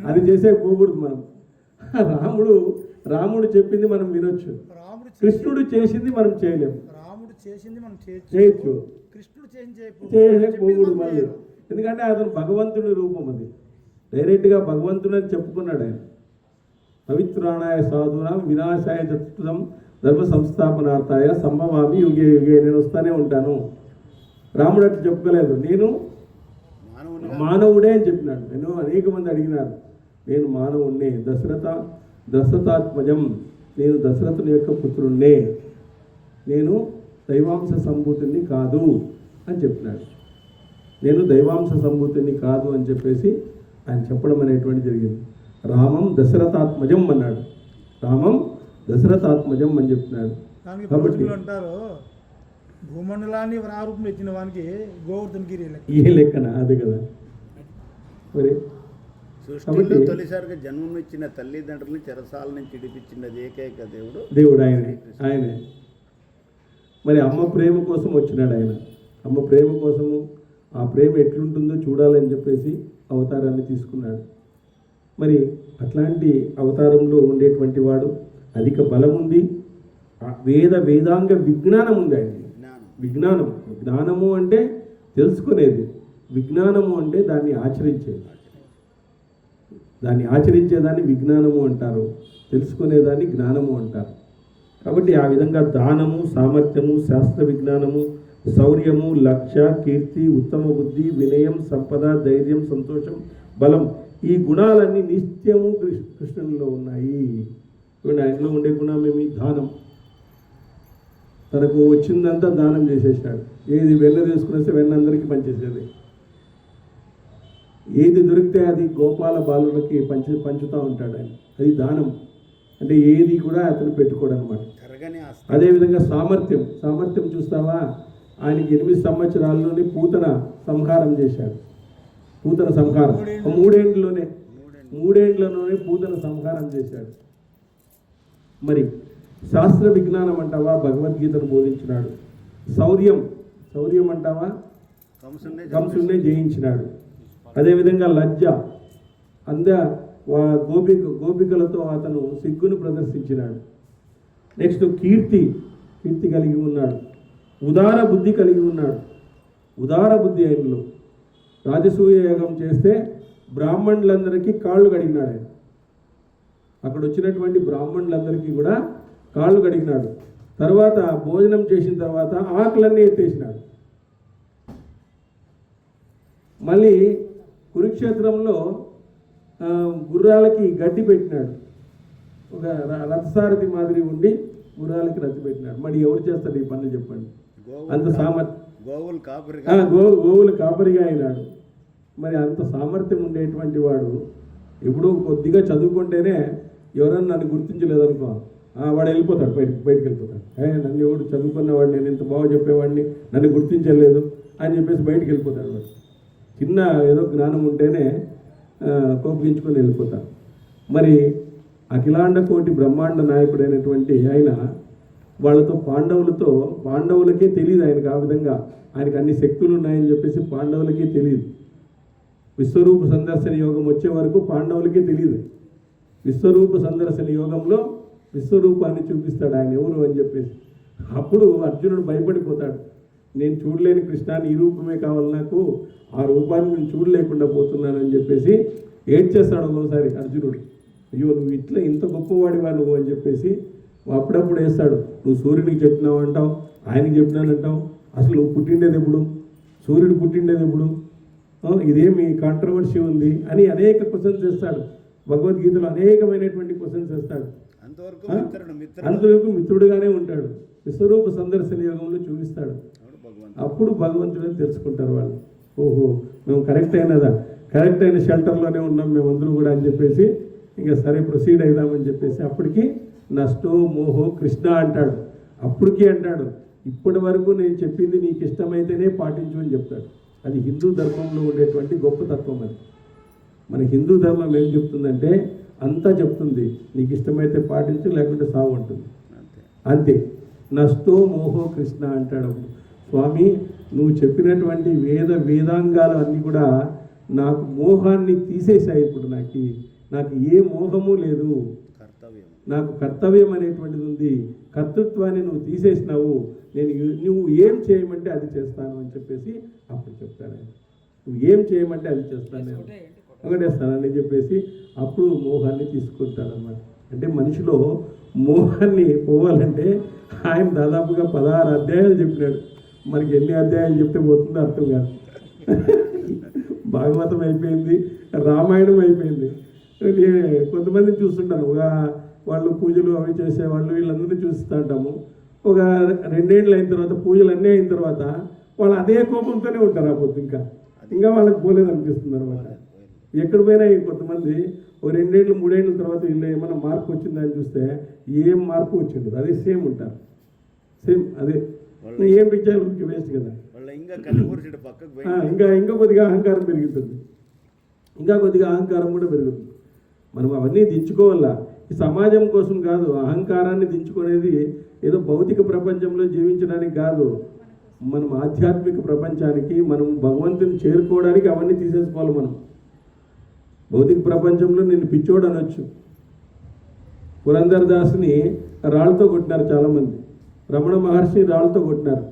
B: అది చేసే పోకూడదు మనం. రాముడు చెప్పింది మనం వినొచ్చు, కృష్ణుడు చేసింది మనం చేయలేము. చేయొచ్చు, చేయకపోకూడదు మళ్ళీ. ఎందుకంటే అతను భగవంతుడి రూపం, అది డైరెక్ట్గా భగవంతుడు అని చెప్పుకున్నాడు ఆయన. పవిత్రాణాయ సాధునాం వినాశాయ చతుర్థం ధర్మ సంస్థాపనార్థాయ సంభవామి యుగే యుగే, నేను వస్తానే ఉంటాను. రాముడు అట్లా చెప్పుకోలేదు, నేను మానవుడే అని చెప్పినాడు. నేను అనేక మంది అడిగినారు, నేను మానవుణ్ణే, దశరథాత్మజం, నేను దశరథుని యొక్క పుత్రుణ్ణే, నేను దైవాంశ సంభూతుని కాదు అని చెప్పినాడు. నేను దైవాంశ సంభూతుని కాదు అని చెప్పేసి ఆయన చెప్పడం అనేటువంటి జరిగింది. రామం దశరథాత్మజం అన్నాడు, రామం దశరథాత్మజం అని చెప్తున్నాడు. కాబట్టి
C: అంటారు భూమండలాన్ని వరారూపం ఇచ్చిన వానికి గోవర్ధనగిరి
B: ఏ లెక్కన, అదే కదా. మరి
D: సృష్టిలో తొలిసారిగా జన్మం ఇచ్చిన తల్లిదండ్రులని చెరసాల నుంచి విడిపించినది ఏకైక
B: దేవుడు ఆయనే. మరి అమ్మ ప్రేమ కోసం వచ్చినాడు ఆయన. అమ్మ ప్రేమ కోసము, ఆ ప్రేమ ఎట్లుంటుందో చూడాలని చెప్పేసి అవతారాన్ని తీసుకున్నాడు. మరి అట్లాంటి అవతారంలో ఉండేటువంటి వాడు, అధిక బలం ఉంది, వేదాంగ విజ్ఞానం ఉంది ఆయన. జ్ఞానము అంటే తెలుసుకునేది, విజ్ఞానము అంటే దాన్ని ఆచరించేది. దాన్ని ఆచరించేదాన్ని విజ్ఞానము అంటారు, తెలుసుకునేదాన్ని జ్ఞానము అంటారు. కాబట్టి ఆ విధంగా దానము, సామర్థ్యము, శాస్త్ర విజ్ఞానము, శౌర్యము, లక్ష్య, కీర్తి, ఉత్తమ బుద్ధి, వినయం, సంపద, ధైర్యం, సంతోషం, బలం, ఈ గుణాలన్నీ నిత్యము కృష్ణునిలో ఉన్నాయి. చూడండి, ఆయనలో ఉండే గుణం ఏమి? దానం. తనకు వచ్చిందంతా దానం చేసేసాడు. ఏది వెన్న తీసుకునేస్తే వెన్న అందరికీ పనిచేసేది, ఏది దొరికితే అది గోపాల బాలులకి పంచుతూ ఉంటాడు ఆయన. అది దానం. అంటే ఏది కూడా అతను పెట్టుకోడు అనమాట. అదేవిధంగా సామర్థ్యం చూస్తావా, ఆయనకి 8 సంవత్సరాల్లోనే పూతన సంహారం చేశాడు. పూతన సంహారం మూడేండ్లలోనే పూతన సంహారం చేశాడు. మరి శాస్త్ర విజ్ఞానం అంటావా, భగవద్గీతను బోధించినాడు. శౌర్యం అంటావా, కంసున్నే జయించినాడు. అదేవిధంగా లజ్జ, గోపికలతో అతను సిగ్గును ప్రదర్శించినాడు. నెక్స్ట్ కీర్తి కలిగి ఉన్నాడు. ఉదార బుద్ధి కలిగి ఉన్నాడు. ఉదార బుద్ధి ఆయనలో. రాజసూయ యాగం చేస్తే బ్రాహ్మణులందరికీ కాళ్ళు కడిగినాడు ఆయన. అక్కడ వచ్చినటువంటి బ్రాహ్మణులందరికీ కూడా కాళ్ళు కడిగినాడు. తర్వాత భోజనం చేసిన తర్వాత ఆకులన్నీ ఎత్తేసినాడు. మళ్ళీ కురుక్షేత్రంలో గుర్రాలకి గడ్డి పెట్టినాడు. ఒక రథసారథి మాదిరి ఉండి గుర్రాలకి రథి పెట్టినాడు. మరి ఎవరు చేస్తారు ఈ పనులు చెప్పండి? అంత గోవులు కాపరిగా అయినాడు. మరి అంత సామర్థ్యం ఉండేటువంటి వాడు ఎప్పుడూ కొద్దిగా చదువుకుంటేనే ఎవరన్నా నన్ను గుర్తించలేదనుకో, వాడు వెళ్ళిపోతాడు, బయటికి వెళ్ళిపోతాడు. నన్ను ఎవడు చదువుకున్నవాడు, నేను ఇంత బాగా చెప్పేవాడిని, నన్ను గుర్తించలేదు అని చెప్పేసి బయటికి వెళ్ళిపోతాడు. వాడు చిన్న ఏదో జ్ఞానం ఉంటేనే కోపగించుకొని వెళ్ళిపోతాడు. మరి అఖిలాండ కోటి బ్రహ్మాండ నాయకుడైనటువంటి ఆయన వాళ్ళతో పాండవులకే తెలియదు ఆయనకు. ఆ విధంగా ఆయనకు అన్ని శక్తులు ఉన్నాయని చెప్పేసి పాండవులకే తెలియదు. విశ్వరూప సందర్శన యోగం వచ్చే వరకు పాండవులకే తెలియదు. విశ్వరూప సందర్శన యోగంలో విశ్వరూపాన్ని చూపిస్తాడు ఆయన ఎవరు అని చెప్పేసి. అప్పుడు అర్జునుడు భయపడిపోతాడు. నేను చూడలేని కృష్ణాన్ని, ఈ రూపమే కావాలి నాకు, ఆ రూపాన్ని నేను చూడలేకుండా పోతున్నానని చెప్పేసి ఏడ్చేస్తాడు ఒకసారి అర్జునుడు. అయ్యో నువ్వు ఇంత గొప్పవాడివా నువ్వు అని చెప్పేసి అప్పుడప్పుడు వేస్తాడు. నువ్వు సూర్యుడికి చెప్పినావు అంటావు, ఆయనకి చెప్పినానంటావు, అసలు నువ్వు పుట్టిండేది ఎప్పుడు, సూర్యుడు పుట్టిండేది ఎప్పుడు, ఇదేమి కాంట్రవర్సీ ఉంది అని అనేక క్వశ్చన్స్ చేస్తాడు. భగవద్గీతలో అనేకమైనటువంటి క్వశ్చన్స్ చేస్తాడు. అంతవరకు మిత్రుడుగానే ఉంటాడు. విశ్వరూప సందర్శన యోగంలో చూపిస్తాడు. అప్పుడు భగవంతుడని తెలుసుకుంటారు వాళ్ళు. ఓహో మేము కరెక్ట్ అయిన షెల్టర్లోనే ఉన్నాం మేమందరూ కూడా అని చెప్పేసి ఇంకా సరే ప్రొసీడ్ అయిదామని చెప్పేసి అప్పటికి నష్టో మోహో కృష్ణ అంటాడు. అప్పటికి అంటాడు, ఇప్పటి వరకు నేను చెప్పింది నీకు ఇష్టమైతేనే పాటించు అని చెప్తాడు. అది హిందూ ధర్మంలో ఉండేటువంటి గొప్ప తత్వం. అది మన హిందూ ధర్మం ఏం చెప్తుందంటే అంతా చెప్తుంది, నీకు ఇష్టమైతే పాటించు లేకుంటే సావు అంటుంది. అంతే. నష్టో మోహో కృష్ణ అంటాడు. స్వామి నువ్వు చెప్పినటువంటి వేదాంగాలు అన్నీ కూడా నాకు మోహాన్ని తీసేశాయి. ఇప్పుడు నాకు ఏ మోహము లేదు, నాకు కర్తవ్యం అనేటువంటిది ఉంది. కర్తృత్వాన్ని నువ్వు తీసేసినావు, నువ్వు ఏం చేయమంటే అది చేస్తాను అని చెప్పేసి అప్పుడు చెప్తాను. నువ్వు ఏం చేయమంటే అది చేస్తాను, నేను ఒకటేస్తానని చెప్పేసి అప్పుడు మోహాన్ని తీసుకుంటాడనమాట. అంటే మనిషిలో మోహాన్ని పోవాలంటే ఆయన దాదాపుగా 16 అధ్యాయాలు చెప్పినాడు. మనకి ఎన్ని అధ్యాయాలు చెప్తే పోతుందో అర్థం కాదు. భాగవతం అయిపోయింది, రామాయణం అయిపోయింది. కొంతమందిని చూస్తుంటాను, వాళ్ళు పూజలు అవి చేసేవాళ్ళు, వీళ్ళందరినీ చూస్తూ ఉంటాము. ఒక 2 ఏళ్ళు అయిన తర్వాత, పూజలు అన్నీ అయిన తర్వాత వాళ్ళు అదే కోపంతోనే ఉంటారు. ఆ పొద్దు ఇంకా వాళ్ళకి పోలేదనిపిస్తుంది అనమాట. ఎక్కడ పోయినా కొంతమంది ఒక 2 ఏళ్ళు 3 ఏళ్ళ తర్వాత వీళ్ళు ఏమైనా మార్పు వచ్చిందని చూస్తే ఏం మార్పు వచ్చిండదు, అదే సేమ్ ఉంటారు. సేమ్ అదే. ఏం పిచ్చారు వేస్ట్ కదా. ఇంకా కొద్దిగా అహంకారం పెరుగుతుంది, ఇంకా కొద్దిగా అహంకారం కూడా పెరుగుతుంది. మనం అవన్నీ దించుకోవాలా. ఈ సమాజం కోసం కాదు, అహంకారాన్ని దించుకునేది ఏదో భౌతిక ప్రపంచంలో జీవించడానికి కాదు, మనం ఆధ్యాత్మిక ప్రపంచానికి, మనం భగవంతుని చేరుకోవడానికి అవన్నీ తీసేసుకోవాలి. మనం భౌతిక ప్రపంచంలో నేను పిచ్చోడు అనొచ్చు. పురంధరదాసుని రాళ్ళతో కొట్టినారు చాలామంది, రమణ మహర్షిని రాళ్ళతో కొట్టినారు.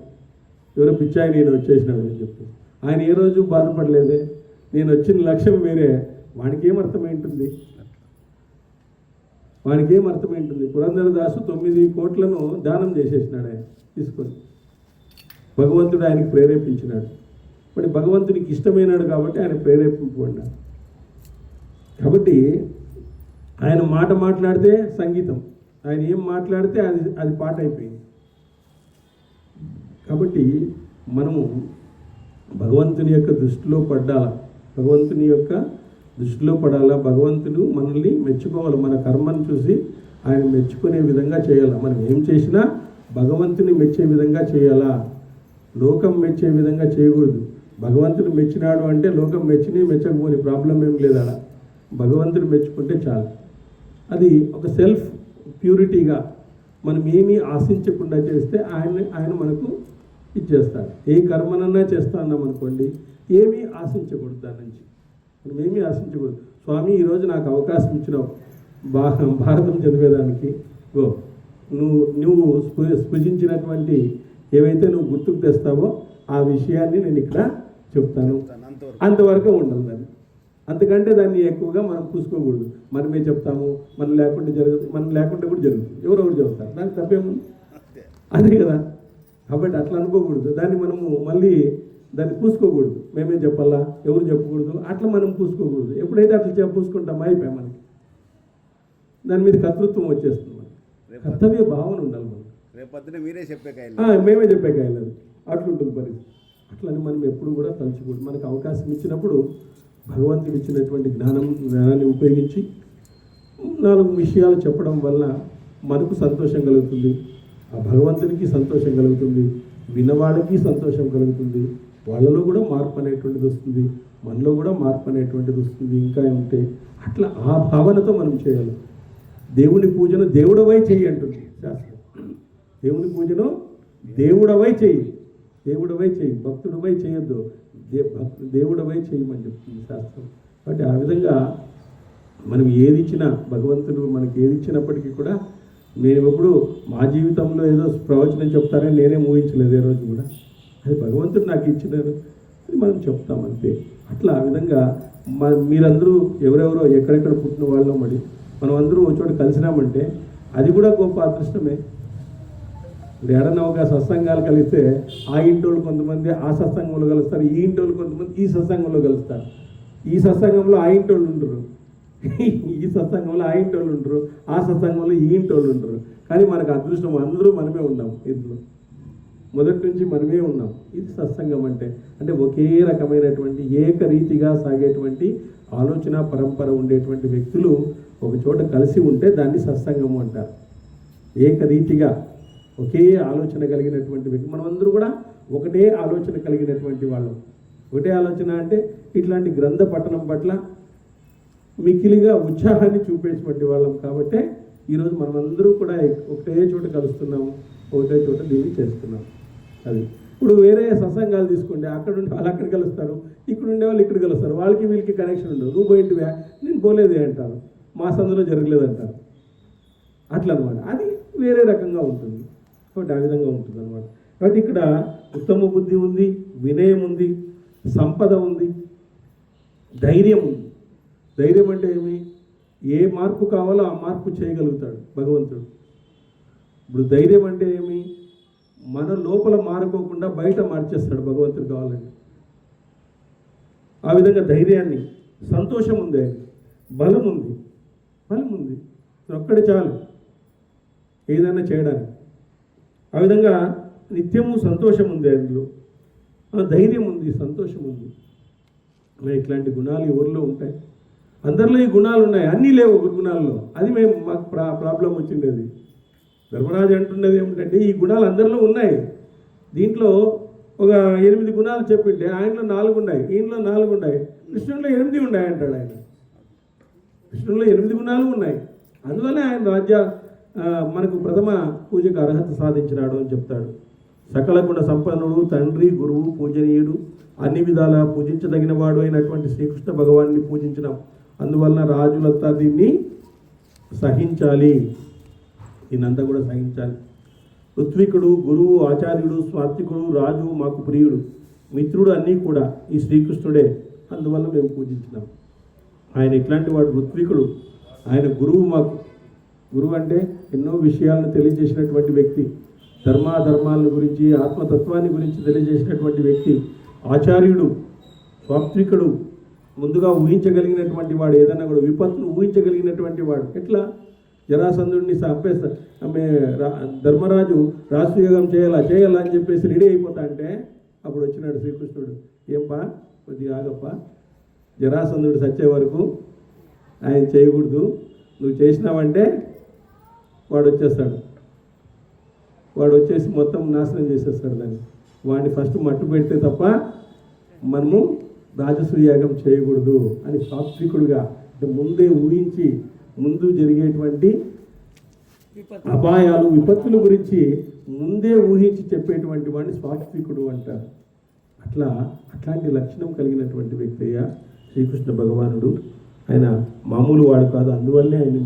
B: ఎవరో పిచ్చాయి నేను వచ్చేసినాడు అని చెప్పి. ఆయన ఏ రోజు బాధపడలేదే. నేను వచ్చిన లక్ష్యం వేరే, వానికి ఏం అర్థమైంటుంది? వానికి ఏం అర్థమైంటుంది? పురంధరదాసు 9 కోట్లను దానం చేసేసినాడు ఆయన తీసుకొని. భగవంతుడు ఆయనకి ప్రేరేపించినాడు. మరి భగవంతునికి ఇష్టమైనాడు కాబట్టి ఆయన ప్రేరేపింపబడ్డాడు. కాబట్టి ఆయన మాట మాట్లాడితే సంగీతం, ఆయన ఏం మాట్లాడితే అది పాట అయిపోయింది. కాబట్టి మనము భగవంతుని యొక్క దృష్టిలో పడాలా, భగవంతుని యొక్క దృష్టిలో పడాలా. భగవంతుడు మనల్ని మెచ్చుకోవాలి. మన కర్మను చూసి ఆయన మెచ్చుకునే విధంగా చేయాలా. మనం ఏం చేసినా భగవంతుని మెచ్చే విధంగా చేయాలా, లోకం మెచ్చే విధంగా చేయకూడదు. భగవంతుడు మెచ్చినాడు అంటే లోకం మెచ్చిని మెచ్చకపోని ప్రాబ్లం ఏం లేదు. అలా భగవంతుడు మెచ్చుకుంటే చాలు. అది ఒక సెల్ఫ్ ప్యూరిటీగా మనం ఏమీ ఆశించకుండా చేస్తే ఆయన మనకు ఇచ్చేస్తాడు. ఏ కర్మనన్నా చేస్తా అన్నాం అనుకోండి, ఏమీ ఆశించకూడదు దాని నుంచి. మనం ఏమీ ఆశించకూడదు. స్వామి ఈరోజు నాకు అవకాశం ఇచ్చినావు భారతం చదివేదానికి, నువ్వు స్పృశించినటువంటి ఏవైతే నువ్వు గుర్తుకు తెస్తావో ఆ విషయాన్ని నేను ఇక్కడ చెప్తాను, అంతవరకు ఉండాలి దాన్ని. అంతకంటే దాన్ని ఎక్కువగా మనం పూసుకోకూడదు. మనమే చెప్తాము, మనం లేకుంటే జరగదు, మనం లేకుంటే కూడా జరుగుతుంది, ఎవరెవరు చెబుతారు, దానికి తప్పేముంది? అదే కదా. కాబట్టి అట్లా అనుకోకూడదు. దాన్ని మనము మళ్ళీ దాన్ని పూసుకోకూడదు. మేమే చెప్పాలా, ఎవరు చెప్పకూడదు, అట్లా మనం పూసుకోకూడదు. ఎప్పుడైతే అట్లా పూసుకుంటామో అయిపోయాం, మనకి దాని మీద కర్తృత్వం వచ్చేస్తుంది. మనకి కర్తవ్య భావన ఉండాలి. మనం
D: రేపొద్దున మీరే
B: మేమే చెప్పే కాయలేదు అట్లుంటుంది పరిస్థితి. అట్లని మనం ఎప్పుడు కూడా తలుచుకోండి. మనకు అవకాశం ఇచ్చినప్పుడు భగవంతుడు ఇచ్చినటువంటి జ్ఞానాన్ని ఉపయోగించి 4 విషయాలు చెప్పడం వల్ల మనకు సంతోషం కలుగుతుంది, ఆ భగవంతునికి సంతోషం కలుగుతుంది, విన్నవాళ్ళకి సంతోషం కలుగుతుంది, వాళ్ళలో కూడా మార్పు అనేటువంటిది వస్తుంది, మనలో కూడా మార్పు అనేటువంటిది వస్తుంది. ఇంకా ఉంటే అట్లా ఆ భావనతో మనం చేయాలి. దేవుని పూజను దేవుడవై చెయ్యి అంటుంది శాస్త్రం. దేవుని పూజను దేవుడవై చెయ్యి, దేవుడవై చెయ్యి, భక్తుడవై చేయొద్దు, దేవుడవై చేయమని చెప్తుంది శాస్త్రం. కాబట్టి ఆ విధంగా మనం ఏది ఇచ్చినా భగవంతుడు మనకి ఏది ఇచ్చినప్పటికీ కూడా, నేను ఎప్పుడు మా జీవితంలో ఏదో ప్రవచనం చెప్తారని నేనే ఊహించలేదు ఏ రోజు కూడా. అది భగవంతుడు నాకు ఇచ్చినారు, అది మనం చెప్తాం అంతే. అట్లా ఆ విధంగా మీరందరూ ఎవరెవరో ఎక్కడెక్కడ పుట్టిన వాళ్ళం మరి మనం అందరూ ఒక చోట కలిసినామంటే అది కూడా గొప్ప అదృష్టమే. ఇప్పుడు ఏడన్నా ఒక సత్సంగాలు కలిస్తే ఆ ఇంటోళ్ళు కొంతమంది ఆ సత్సంగంలో కలుస్తారు, ఈ ఇంటోళ్ళు కొంతమంది ఈ సత్సంగంలో కలుస్తారు. ఈ సత్సంగంలో ఆ ఇంటోళ్ళు ఉండరు, ఈ సత్సంగంలో ఆ ఇంటోళ్ళు ఉండరు, ఆ సత్సంగంలో ఈ ఇంటోళ్ళు ఉండరు. కానీ మనకు అదృష్టం, అందరూ మనమే ఉన్నాం ఇందులో, మొదటి నుంచి మనమే ఉన్నాం. ఇది సత్సంగం అంటే ఒకే రకమైనటువంటి ఏకరీతిగా సాగేటువంటి ఆలోచన పరంపర ఉండేటువంటి వ్యక్తులు ఒక చోట కలిసి ఉంటే దాన్ని సత్సంగము అంటారు. ఏకరీతిగా ఒకే ఆలోచన కలిగినటువంటి వ్యక్తి, మనమందరూ కూడా ఒకటే ఆలోచన కలిగినటువంటి వాళ్ళం. ఒకటే ఆలోచన అంటే ఇట్లాంటి గ్రంథ పఠనం పట్ల మిక్కిలిగా ఉత్సాహాన్ని చూపేటువంటి వాళ్ళం. కాబట్టే ఈరోజు మనమందరూ కూడా ఒకటే చోట కలుస్తున్నాము, ఒకటే చోట దీన్ని చేస్తున్నాము. అది ఇప్పుడు వేరే సత్సంగాలు తీసుకోండి, అక్కడ ఉండే వాళ్ళు అక్కడ కలుస్తారు, ఇక్కడ ఉండే వాళ్ళు ఇక్కడ కలుస్తారు, వాళ్ళకి వీళ్ళకి కనెక్షన్ ఉండదు. నువ్వు పోయింటివా, నేను పోలేదే అంటారు, మా సందులో జరగలేదంటారు. అట్లా అనమాట. అది వేరే రకంగా ఉంటుంది. కాబట్టి ఆ విధంగా ఉంటుంది అనమాట. కాబట్టి ఇక్కడ ఉత్తమ బుద్ధి ఉంది, వినయం ఉంది, సంపద ఉంది, ధైర్యం ఉంది. ధైర్యం అంటే ఏమి? ఏ మార్పు కావాలో ఆ మార్పు చేయగలుగుతాడు భగవంతుడు. ఇప్పుడు ధైర్యం అంటే ఏమి? మన లోపల మారుకోకుండా బయట మార్చేస్తాడు భగవంతుడు కావాలంటే. ఆ విధంగా ధైర్యాన్ని, సంతోషం ఉంది, బలం ఉంది, ఒక్కడే చాలు ఏదైనా చేయడానికి. ఆ విధంగా నిత్యము సంతోషం ఉంది, అందులో ధైర్యం ఉంది, సంతోషం ఉంది. ఇట్లాంటి గుణాలు ఎవరిలో ఉంటాయి? అందరిలో ఈ గుణాలు ఉన్నాయి, అన్నీ లేవు ఒక గుణాల్లో. అది మాకు ప్రాబ్లం వచ్చిండేది. ధర్మరాజు అంటున్నది ఏమిటంటే ఈ గుణాలు అందరిలో ఉన్నాయి, దీంట్లో ఒక 8 గుణాలు చెప్పింటే ఆయనలో 4 ఉన్నాయి, ఈయనలో 4 ఉన్నాయి, కృష్ణుడిలో 8 ఉన్నాయి అంటాడు ఆయన. కృష్ణుడిలో 8 గుణాలు ఉన్నాయి, అందువల్ల ఆయన మనకు ప్రథమ పూజకు అర్హత సాధించినాడు అని చెప్తాడు. సకల గుణ సంపన్నుడు, తండ్రి, గురువు, పూజనీయుడు, అన్ని విధాల పూజించదగిన వాడు అయినటువంటి శ్రీకృష్ణ భగవాన్ని పూజించినాం. అందువలన రాజులంతా దీన్ని సహించాలి, దీన్నంతా కూడా సహించాలి. ఋత్వికుడు, గురువు, ఆచార్యుడు, స్వాత్వికుడు, రాజు, మాకు ప్రియుడు, మిత్రుడు అన్నీ కూడా ఈ శ్రీకృష్ణుడే. అందువల్ల మేము పూజించినాం. ఆయన ఇట్లాంటి వాడు ఋత్వికుడు. ఆయన గురువు. మాకు గురువు అంటే ఎన్నో విషయాలను తెలియజేసినటువంటి వ్యక్తి, ధర్మాధర్మాల గురించి ఆత్మతత్వాన్ని గురించి తెలియజేసినటువంటి వ్యక్తి, ఆచార్యుడు, సాత్వికుడు, ముందుగా ఊహించగలిగినటువంటి వాడు, ఏదన్నా కూడా విపత్తును ఊహించగలిగినటువంటి వాడు. ఎట్లా జరాసంధుడిని ధర్మరాజు రాజసూయగం చేయాలా అని చెప్పేసి రెడీ అయిపోతా అంటే అప్పుడు వచ్చినాడు శ్రీకృష్ణుడు. ఏంపా కొద్దిగా ఆగప్ప, జరాసంధుడు చచ్చే వరకు ఆయన చేయకూడదు, నువ్వు చేసినావంటే వాడు వచ్చేస్తాడు, వాడు వచ్చేసి మొత్తం నాశనం చేసేస్తాడు దాన్ని. వాడిని ఫస్ట్ మట్టు పెడితే తప్ప మనము రాజసూయాగం చేయకూడదు అని సాత్వికుడుగా, అంటే ముందే ఊహించి ముందు జరిగేటువంటి అపాయాలు విపత్తుల గురించి ముందే ఊహించి చెప్పేటువంటి వాడిని సాత్వికుడు అంటారు. అట్లాంటి లక్షణం కలిగినటువంటి వ్యక్తి అయ్యా శ్రీకృష్ణ భగవానుడు. ఆయన మామూలు వాడు కాదు, అందువల్లే ఆయన్ని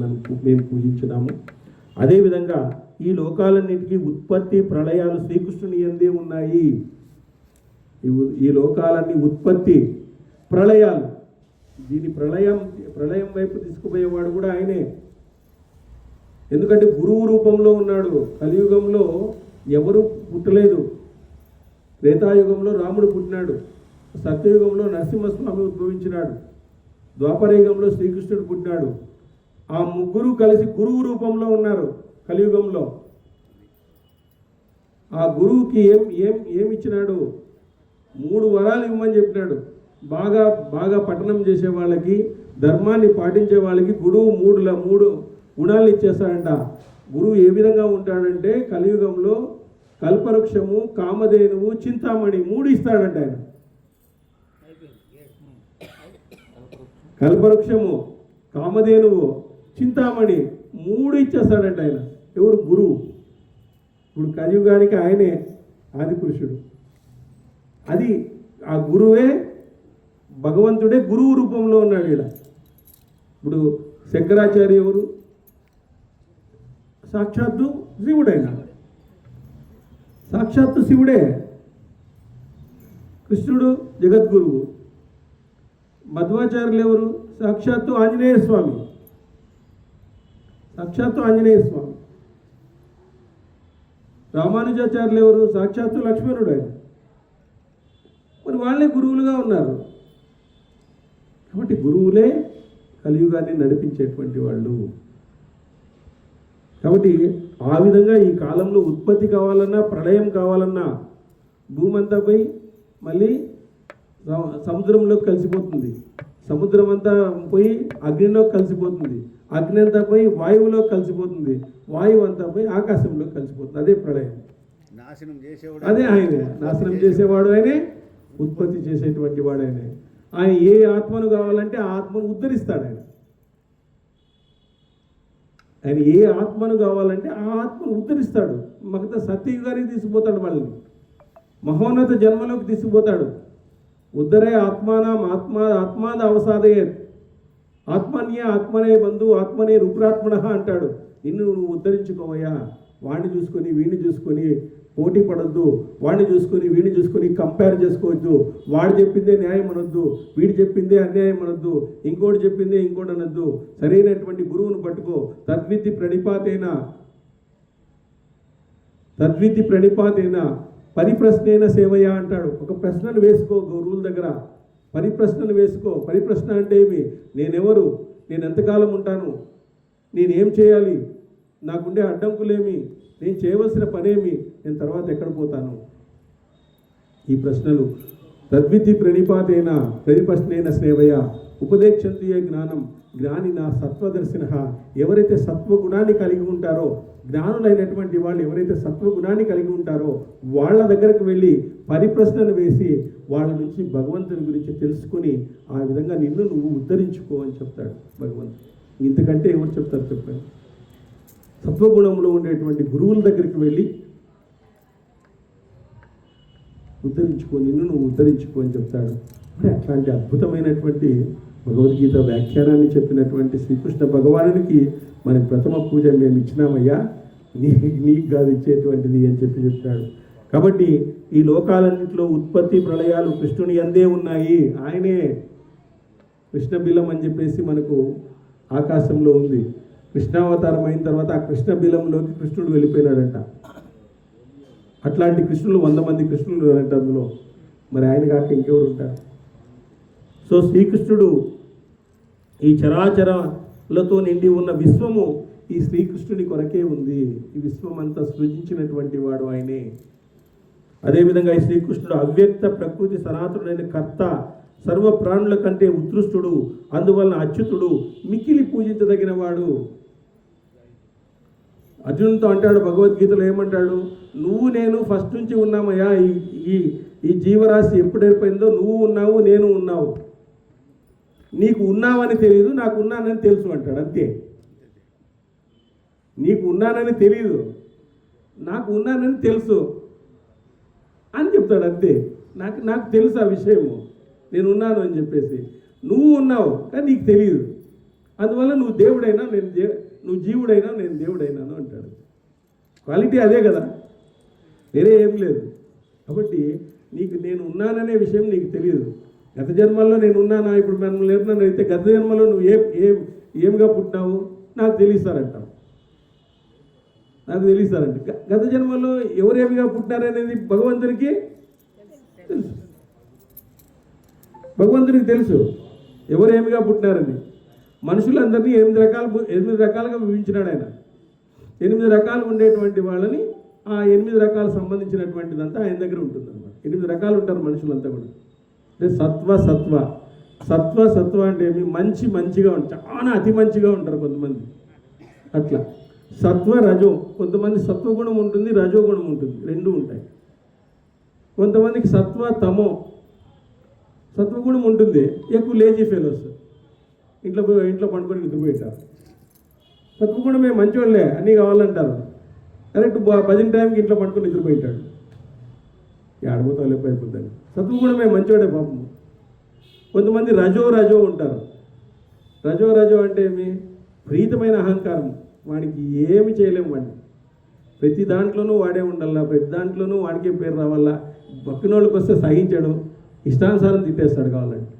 B: మేము పూజించినాము. అదేవిధంగా ఈ లోకాలన్నిటికీ ఉత్పత్తి ప్రళయాలు శ్రీకృష్ణుని యందే ఉన్నాయి. ఈ లోకాలన్నీ ఉత్పత్తి ప్రళయాలు, దీని ప్రళయం వైపు తీసుకుపోయేవాడు కూడా ఆయనే. ఎందుకంటే గురువు రూపంలో ఉన్నాడు. కలియుగంలో ఎవరు పుట్టలేదు. త్రేతాయుగంలో రాముడు పుట్టినాడు, సత్యయుగంలో నరసింహస్వామి ఉద్భవించినాడు, ద్వాపరయుగంలో శ్రీకృష్ణుడు పుట్టినాడు. ఆ ముగ్గురు కలిసి గురువు రూపంలో ఉన్నారు కలియుగంలో. ఆ గురువుకి ఏం ఇచ్చినాడు? 3 వరాలు ఇవ్వమని చెప్పినాడు. బాగా పఠనం చేసే వాళ్ళకి, ధర్మాన్ని పాటించే వాళ్ళకి గురువు 3 గుణాలు ఇచ్చేస్తాడంట. గురువు ఏ విధంగా ఉంటాడంటే కలియుగంలో కల్పవృక్షము, కామధేనువు, చింతామణి 3 ఇస్తాడంట ఆయన. కల్పవృక్షము, కామధేనువు, చింతామణి 3 ఇచ్చేస్తాడంట ఆయన. ఎవరు? గురువు. ఇప్పుడు కలియుగానికి ఆయనే ఆది పురుషుడు. అది ఆ గురువే, భగవంతుడే గురువు రూపంలో ఉన్నాడు ఈడ. ఇప్పుడు శంకరాచార్య ఎవరు? సాక్షాత్తు శివుడైనా, సాక్షాత్తు శివుడే. కృష్ణుడు జగద్గురువు. మధ్వాచార్యులు ఎవరు? సాక్షాత్తు ఆంజనేయ స్వామి. రామానుజాచార్యులు ఎవరు? సాక్షాత్తు లక్ష్మణుడు ఆయన. మరి వాళ్ళే గురువులుగా ఉన్నారు. కాబట్టి గురువులే కలియుగాన్ని నడిపించేటువంటి వాళ్ళు. కాబట్టి ఆ విధంగా ఈ కాలంలో ఉత్పత్తి కావాలన్నా, ప్రళయం కావాలన్నా భూమి అంతా పోయి మళ్ళీ సముద్రంలోకి కలిసిపోతుంది, సముద్రం అంతా పోయి అగ్నిలోకి కలిసిపోతుంది, అగ్ని అంతా పోయి వాయువులోకి కలిసిపోతుంది, వాయువు అంతా పోయి ఆకాశంలోకి కలిసిపోతుంది. అదే ప్రళయం.
D: నాశనం చేసేవాడు
B: అదే ఆయనే. నాశనం చేసేవాడు ఆయనే, ఉత్పత్తి చేసేటువంటి వాడు ఆయనే. ఆయన ఏ ఆత్మను కావాలంటే ఆ ఆత్మను ఉద్ధరిస్తాడు ఆయన. ఆయన ఏ ఆత్మను కావాలంటే ఆ ఆత్మను ఉద్ధరిస్తాడు. మగత సత్యయుగానికి తీసుకుపోతాడు, వాళ్ళని మహోన్నత జన్మలోకి తీసుకుపోతాడు. ఉద్ధరే ఆత్మానం ఆత్మాద అవసాదయే, ఆత్మనే బంధు ఆత్మనే రుద్రాత్మణ అంటాడు. నిన్ను నువ్వు ఉద్ధరించుకోవయ్యా. వాడిని చూసుకొని వీడిని చూసుకొని పోటీ పడొద్దు, వాడిని చూసుకొని వీడిని చూసుకొని కంపేర్ చేసుకోవద్దు. వాడు చెప్పిందే న్యాయం అనొద్దు, వీడు చెప్పిందే అన్యాయం అనొద్దు, ఇంకోటి చెప్పిందే ఇంకోటి అనొద్దు. సరైనటువంటి గురువును పట్టుకో. తద్విద్ధి ప్రణిపాతేన పరిప్రశ్నేన సేవయ అంటాడు. ఒక ప్రశ్నను వేసుకో గురువుల దగ్గర, పరిప్రశ్నను వేసుకో. పరిప్రశ్న అంటే ఏమి? నేనెవరు? నేను ఎంతకాలం ఉంటాను? నేనేం చేయాలి? నాకుండే అడ్డంకులేమి? నేను చేయవలసిన పనేమి? నేను తర్వాత ఎక్కడ పోతాను? ఈ ప్రశ్నలు. తద్విద్ధి ప్రణిపాతేన పరిప్రశ్నేన సేవయ ఉపదేక్షంతియే జ్ఞానం జ్ఞానిన సత్వదర్శిన. ఎవరైతే సత్వగుణాన్ని కలిగి ఉంటారో, జ్ఞానులైనటువంటి వాళ్ళు ఎవరైతే సత్వగుణాన్ని కలిగి ఉంటారో వాళ్ళ దగ్గరకు వెళ్ళి పరిప్రశ్నను వేసి వాళ్ళ నుంచి భగవంతుని గురించి తెలుసుకొని ఆ విధంగా నిన్ను నువ్వు ఉద్ధరించుకో అని చెప్తాడు భగవంతుడు. ఇంతకంటే ఎవరు చెప్తారు చెప్పండి? సత్వగుణంలో ఉండేటువంటి గురువుల దగ్గరికి వెళ్ళి ఉద్ధరించుకో, నిన్ను నువ్వు ఉద్ధరించుకో అని చెప్తాడు. మరి అట్లాంటి అద్భుతమైనటువంటి భగవద్గీత వ్యాఖ్యానాన్ని చెప్పినటువంటి శ్రీకృష్ణ భగవానునికి మన ప్రథమ పూజ మేము ఇచ్చినామయ్యా, నీకు కాదు ఇచ్చేటువంటిది అని చెప్తాడు. కాబట్టి ఈ లోకాలన్నింటిలో ఉత్పత్తి ప్రళయాలు కృష్ణుని యందే ఉన్నాయి. ఆయనే కృష్ణబిలం అని చెప్పేసి మనకు ఆకాశంలో ఉంది. కృష్ణావతారం అయిన తర్వాత ఆ కృష్ణబిలంలోకి కృష్ణుడు వెళ్ళిపోయినాడంట. అట్లాంటి కృష్ణులు 100 మంది కృష్ణులు ఉన్నారంట అందులో. మరి ఆయన కాక ఇంకెవరు ఉంటారు? సో శ్రీకృష్ణుడు ఈ చరాచరాలతో నిండి ఉన్న విశ్వము ఈ శ్రీకృష్ణుడి కొరకే ఉంది. ఈ విశ్వం అంతా సృజించినటువంటి వాడు ఆయనే. అదేవిధంగా ఈ శ్రీకృష్ణుడు అవ్యక్త ప్రకృతి సనాతనుడైన కర్త, సర్వ ప్రాణుల కంటే ఉత్కృష్టుడు, అందువలన అచ్యుతుడు, మిక్కిలి పూజించదగిన వాడు. అర్జునుడితో అంటాడు భగవద్గీతలో, ఏమంటాడు? నువ్వు నేను ఫస్ట్ నుంచి ఉన్నామయ్యా. ఈ జీవరాశి ఎప్పుడు ఏర్పడిందో నువ్వు ఉన్నావు, నేను ఉన్నావు. నీకు ఉన్నావని తెలియదు, నాకు ఉన్నానని తెలుసు అంటాడు. అంతే. నీకు ఉన్నానని తెలియదు, నాకు ఉన్నానని తెలుసు అని చెప్తాడు. అంతే. నాకు తెలుసు ఆ విషయము, నేను ఉన్నాను అని చెప్పేసి. నువ్వు ఉన్నావు కానీ నీకు తెలియదు. అందువల్ల నువ్వు దేవుడైనా నువ్వు జీవుడైనా నేను దేవుడైనాను అంటాడు. క్వాలిటీ అదే కదా, వేరే ఏం లేదు. కాబట్టి నీకు నేను ఉన్నాననే విషయం నీకు తెలియదు. గత జన్మల్లో నేను ఉన్నానా, ఇప్పుడు మనం లేరున్నాను అయితే గత జన్మలో నువ్వు ఏమిగా పుట్టినావు నాకు తెలియస్తారంటావు. నాకు తెలియస్తారంట. గత జన్మలో ఎవరేమిగా పుట్టినారనేది భగవంతునికి తెలుసు. భగవంతునికి తెలుసు ఎవరేమిగా పుట్టినారని. మనుషులందరినీ 8 రకాలుగా విభజించినాడు ఆయన. 8 రకాలు ఉండేటువంటి వాళ్ళని ఆ 8 రకాలు సంబంధించినటువంటిదంతా ఆయన దగ్గర ఉంటుంది అన్నమాట. 8 రకాలు ఉంటారు మనుషులంతా కూడా. అంటే సత్వ అంటే ఏమి? మంచిగా ఉంటారు, చాలా అతి మంచిగా ఉంటారు కొంతమంది. అట్లా సత్వ రజో, కొంతమంది సత్వగుణం ఉంటుంది, రజోగుణం ఉంటుంది, 2 ఉంటాయి. కొంతమందికి సత్వ తమో, సత్వగుణం ఉంటుంది, ఎక్కువ లేజీ ఫెలోస్, ఇంట్లో పండుకొని నిద్రపోయింటారు. సత్వగుణమే మంచివాళ్ళే, అన్నీ కావాలంటారు. కరెక్ట్ భజన టైంకి ఇంట్లో పండుకొని నిద్రపోయింటాడు. ఆడబోతా లేకపోయిపోతాను. సత్వగుణమే మంచివాడే పాపం. కొంతమంది రజో ఉంటారు. రజో అంటే ఏమి? ప్రీతమైన అహంకారం. వాడికి ఏమి చేయలేము. వాడిని ప్రతి దాంట్లోనూ వాడే ఉండాలా, ప్రతి దాంట్లోనూ వాడికే పేరు రావాలా. పక్కనోళ్ళకి వస్తే సహించడం, ఇష్టానుసారం తిట్టేస్తాడు కావాలంటే.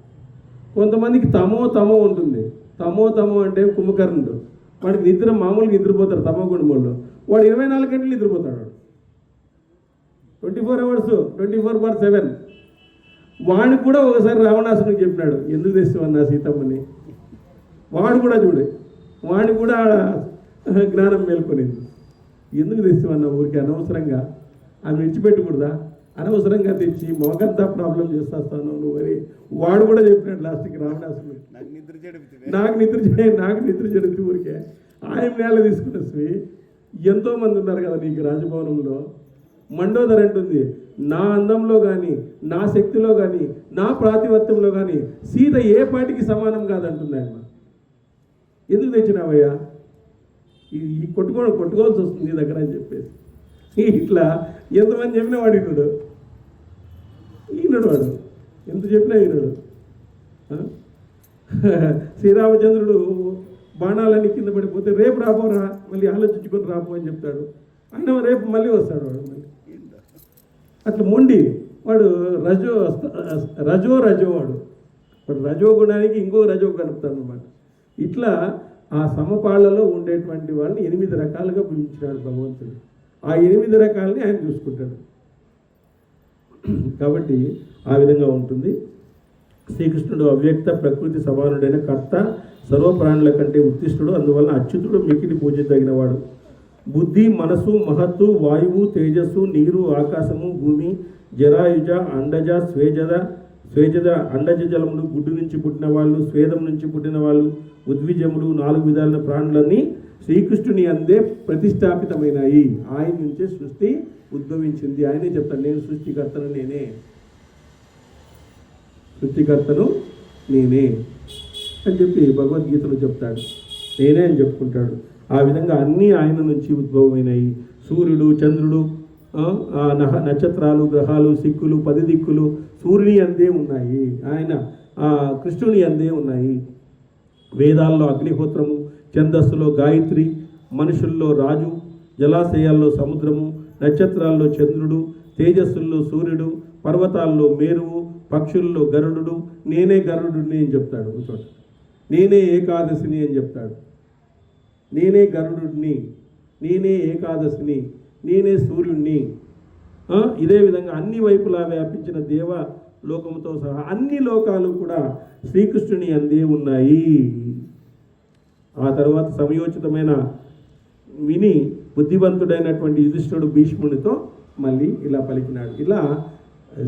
B: కొంతమందికి తమో ఉంటుంది. తమో అంటే కుంభకర్ణుడు. వాడికి మామూలుగా నిద్రపోతారు తమో గుణముల్లో. వాడు 24 గంటలు నిద్రపోతాడు. 24 hours, 24/7. వాడిని కూడా ఒకసారి రావణాసునికి చెప్పినాడు, ఎందుకు తెస్తావన్నా సీతమ్మని. వాడు కూడా వాడిని కూడా జ్ఞానం మేల్కొనింది. ఎందుకు తెస్తావన్నా ఊరికి అనవసరంగా, ఆమె విడిచిపెట్టకూడదా, అనవసరంగా తెచ్చి మొగంతా ప్రాబ్లం చేస్తాను నువ్వు అని వాడు కూడా చెప్పినాడు లాస్ట్కి రావణాసుని. నాకు నిద్ర చెడుతుంది ఊరికే. ఆయన నేల తీసుకుని ఎంతోమంది ఉన్నారు కదా నీకు రాజభవనంలో. మండోదర్ అంటుంది, నా అందంలో కానీ, నా శక్తిలో కానీ, నా ప్రాతిపత్యంలో కానీ సీత ఏ పాటికి సమానం కాదంటుంది ఆయన. ఎందుకు తెచ్చినావయ్యా, ఈ కొట్టుకోవాల్సి వస్తుంది నీ దగ్గర అని చెప్పేసి. ఇట్లా ఎంతమంది చెప్పినా వాడు ఈనాడు వాడు ఎంత చెప్పినా ఈనాడు. శ్రీరామచంద్రుడు బాణాలన్నీ కింద పడిపోతే రేపు రాపోరా, మళ్ళీ ఆలోచించుకొని రాపో అని చెప్తాడు. ఆయన రేపు మళ్ళీ వస్తాడు వాడు. మళ్ళీ అట్లా మొండి వాడు. రజో వాడు రజో గుణానికి ఇంకో రజో కలుపుతాడు అన్నమాట. ఇట్లా ఆ సమపాళ్లలో ఉండేటువంటి వాళ్ళని 8 రకాలుగా పిలిచినాడు భగవంతుడు. ఆ 8 రకాలని ఆయన చూసుకుంటాడు. కాబట్టి ఆ విధంగా ఉంటుంది. శ్రీకృష్ణుడు అవ్యక్త ప్రకృతి సమానుడైన కర్త, సర్వప్రాణుల కంటే ఉత్తిష్ఠుడు, అందువలన అచ్యుతుడు, మికిలి పూజించదగినవాడు. బుద్ధి, మనసు, మహత్తు, వాయువు, తేజస్సు, నీరు, ఆకాశము, భూమి, జరాయుజ, అండజ, స్వేజద అండజ జలములు, గుడ్డు నుంచి పుట్టిన వాళ్ళు, స్వేదం నుంచి పుట్టిన వాళ్ళు, ఉద్విజములు, 4 విధాలైన ప్రాణులన్నీ శ్రీకృష్ణుని అందే ప్రతిష్టాపితమైనాయి. ఆయన నుంచే సృష్టి ఉద్భవించింది. ఆయనే చెప్తాను, నేను సృష్టికర్తను నేనే అని చెప్పి భగవద్గీతలో చెప్తాడు. నేనే అని చెప్పుకుంటాడు. ఆ విధంగా అన్నీ ఆయన నుంచి ఉద్భవమైనాయి. సూర్యుడు, చంద్రుడు, నక్షత్రాలు, గ్రహాలు, సిక్కులు, 10 దిక్కులు సూర్యుని అందే ఉన్నాయి. ఆయన కృష్ణుని అందే ఉన్నాయి. వేదాల్లో అగ్నిహోత్రము, ఛందస్సులో గాయత్రి, మనుషుల్లో రాజు, జలాశయాల్లో సముద్రము, నక్షత్రాల్లో చంద్రుడు, తేజస్సుల్లో సూర్యుడు, పర్వతాల్లో మేరువు, పక్షుల్లో గరుడు, నేనే గరుడుని అని చెప్తాడు ఒక చోట. నేనే ఏకాదశిని అని చెప్తాడు. నేనే గరుడుని, నేనే ఏకాదశిని, నేనే సూర్యుణ్ణి. ఇదే విధంగా అన్ని వైపులా వ్యాపించిన దేవ లోకముతో సహా అన్ని లోకాలు కూడా శ్రీకృష్ణుని అందే ఉన్నాయి. ఆ తర్వాత సమయోచితమైన విని బుద్ధివంతుడైనటువంటి యుధిష్ఠుడు భీష్మునితో మళ్ళీ ఇలా పలికినాడు. ఇలా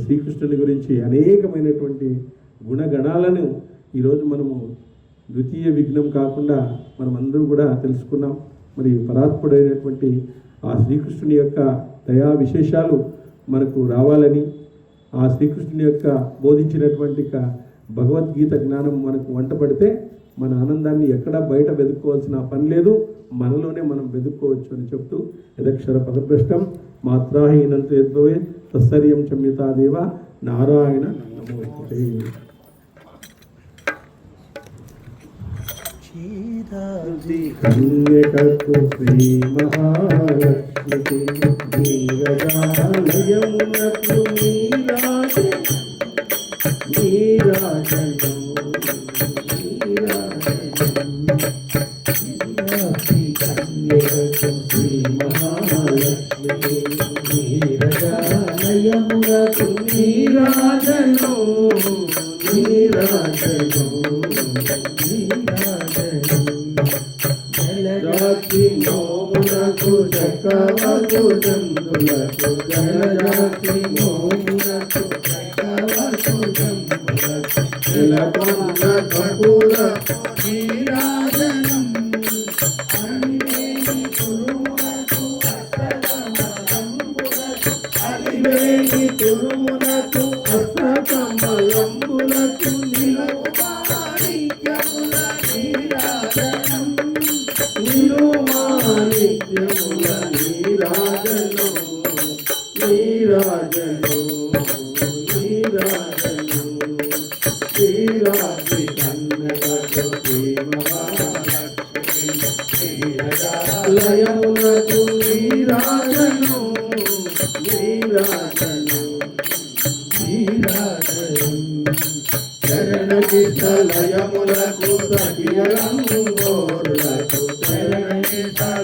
B: శ్రీకృష్ణుని గురించి అనేకమైనటువంటి గుణగణాలను ఈరోజు మనము ద్వితీయ విఘ్నం కాకుండా మనమందరూ కూడా తెలుసుకున్నాం. మరి పరాత్ముడైనటువంటి ఆ శ్రీకృష్ణుని యొక్క దయా విశేషాలు మనకు రావాలని, ఆ శ్రీకృష్ణుని యొక్క బోధించినటువంటి భగవద్గీత జ్ఞానం మనకు వంటపడితే మన ఆనందాన్ని ఎక్కడా బయట వెతుక్కోవాల్సిన పని లేదు, మనలోనే మనం వెతుక్కోవచ్చు అని చెప్తూ, యదక్షర పదభ్రష్టం మాత్రాహీనంత యద్భవే తత్సర్యం చమ్యతాదేవ నారాయణ నమోస్తుతే. కన్యకకు శ్రీ మహాలక్ష్మికి నీరజాలయమునకు నీరాజనం కన్యకకు శ్రీ మహాలక్ష్మికి నీరజాలయమునకు నీరాజనం నీరాజనం జలజాక్షి మోమునకు చక్కవకు చందులకు జలజాక్షి మోమునకు చక్కవకు చందులకు జలకొండ కపూర నీరాజనం అలివేణి తురుమునకు అష్టకమలంబులకు అలివేణి తురుమునకు అష్టకమలంబులకు నిలువాణిక్యముల నీరాజనం నిలువాణిక్యముల నీరాజనం నీరాజనం నీరాజనం శ్రీరాజి కన్నకకు లయమునకు నీరాజనం నీరాజనం నీరాజనం చరణకి లయములకు సఖియరంగోరులకు చరణకి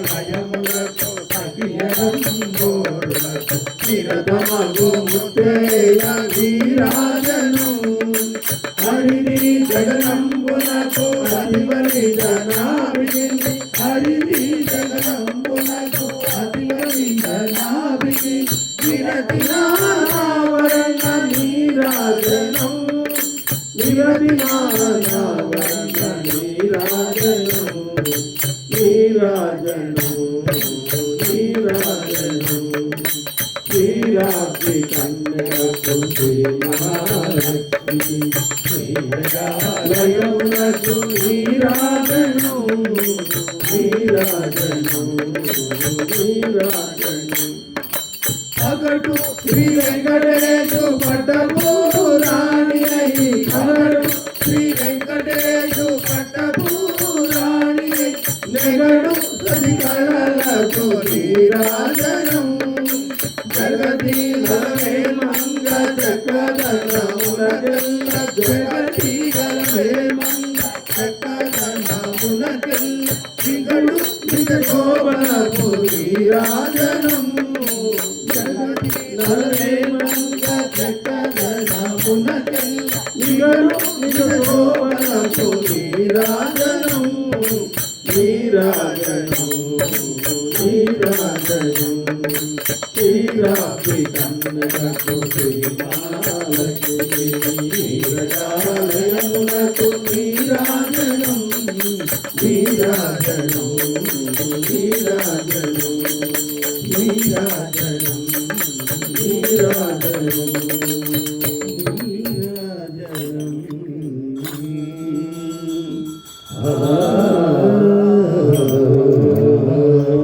B: లయములకు సఖియరంగోరులకు నిరతమగు ముత్తేయ నీరాజనం హరిని జగనంబునకు అధిపతి జనాభిని హరిని జగనంబునకు అధిపతి జనాభిని నిరతి నావరణ నీరాజనం నిరతి నావరణ నీరాజనం నీరాజనం నీరాజనం శ్రీరాత్రి కన్యకకు శ్రీ మహాలక్ష్మికి లయమునకు నీరాజనం నీరాజనం నీరాజనం అగటు శ్రీ వెంకటేశు పట్టపు రాణి అయి అగటు శ్రీ వెంకటేశు పట్టపు రాణి నెగడు సది కళలకు నీరాజనం జగతి గలమే మంగ చక్కదనమునకెల్ల జగతి గలమే మంగ చక్కదనమునకెల్ల దిగడు దిగ శోభనపు నీరాజనం జగతి గలమే మంగ చక్కదనమునకెల్ల దిగడు దిగ శోభనపు నీరాజనం నీరాజనం నీరాజనం శ్రీరాత్రి కన్నకకు శ్రీ మహాలక్ష్మి నీరజాలయమునకు నీరాజనం నీరాజనం నీరాజనం నీరాజనం నీరాజనం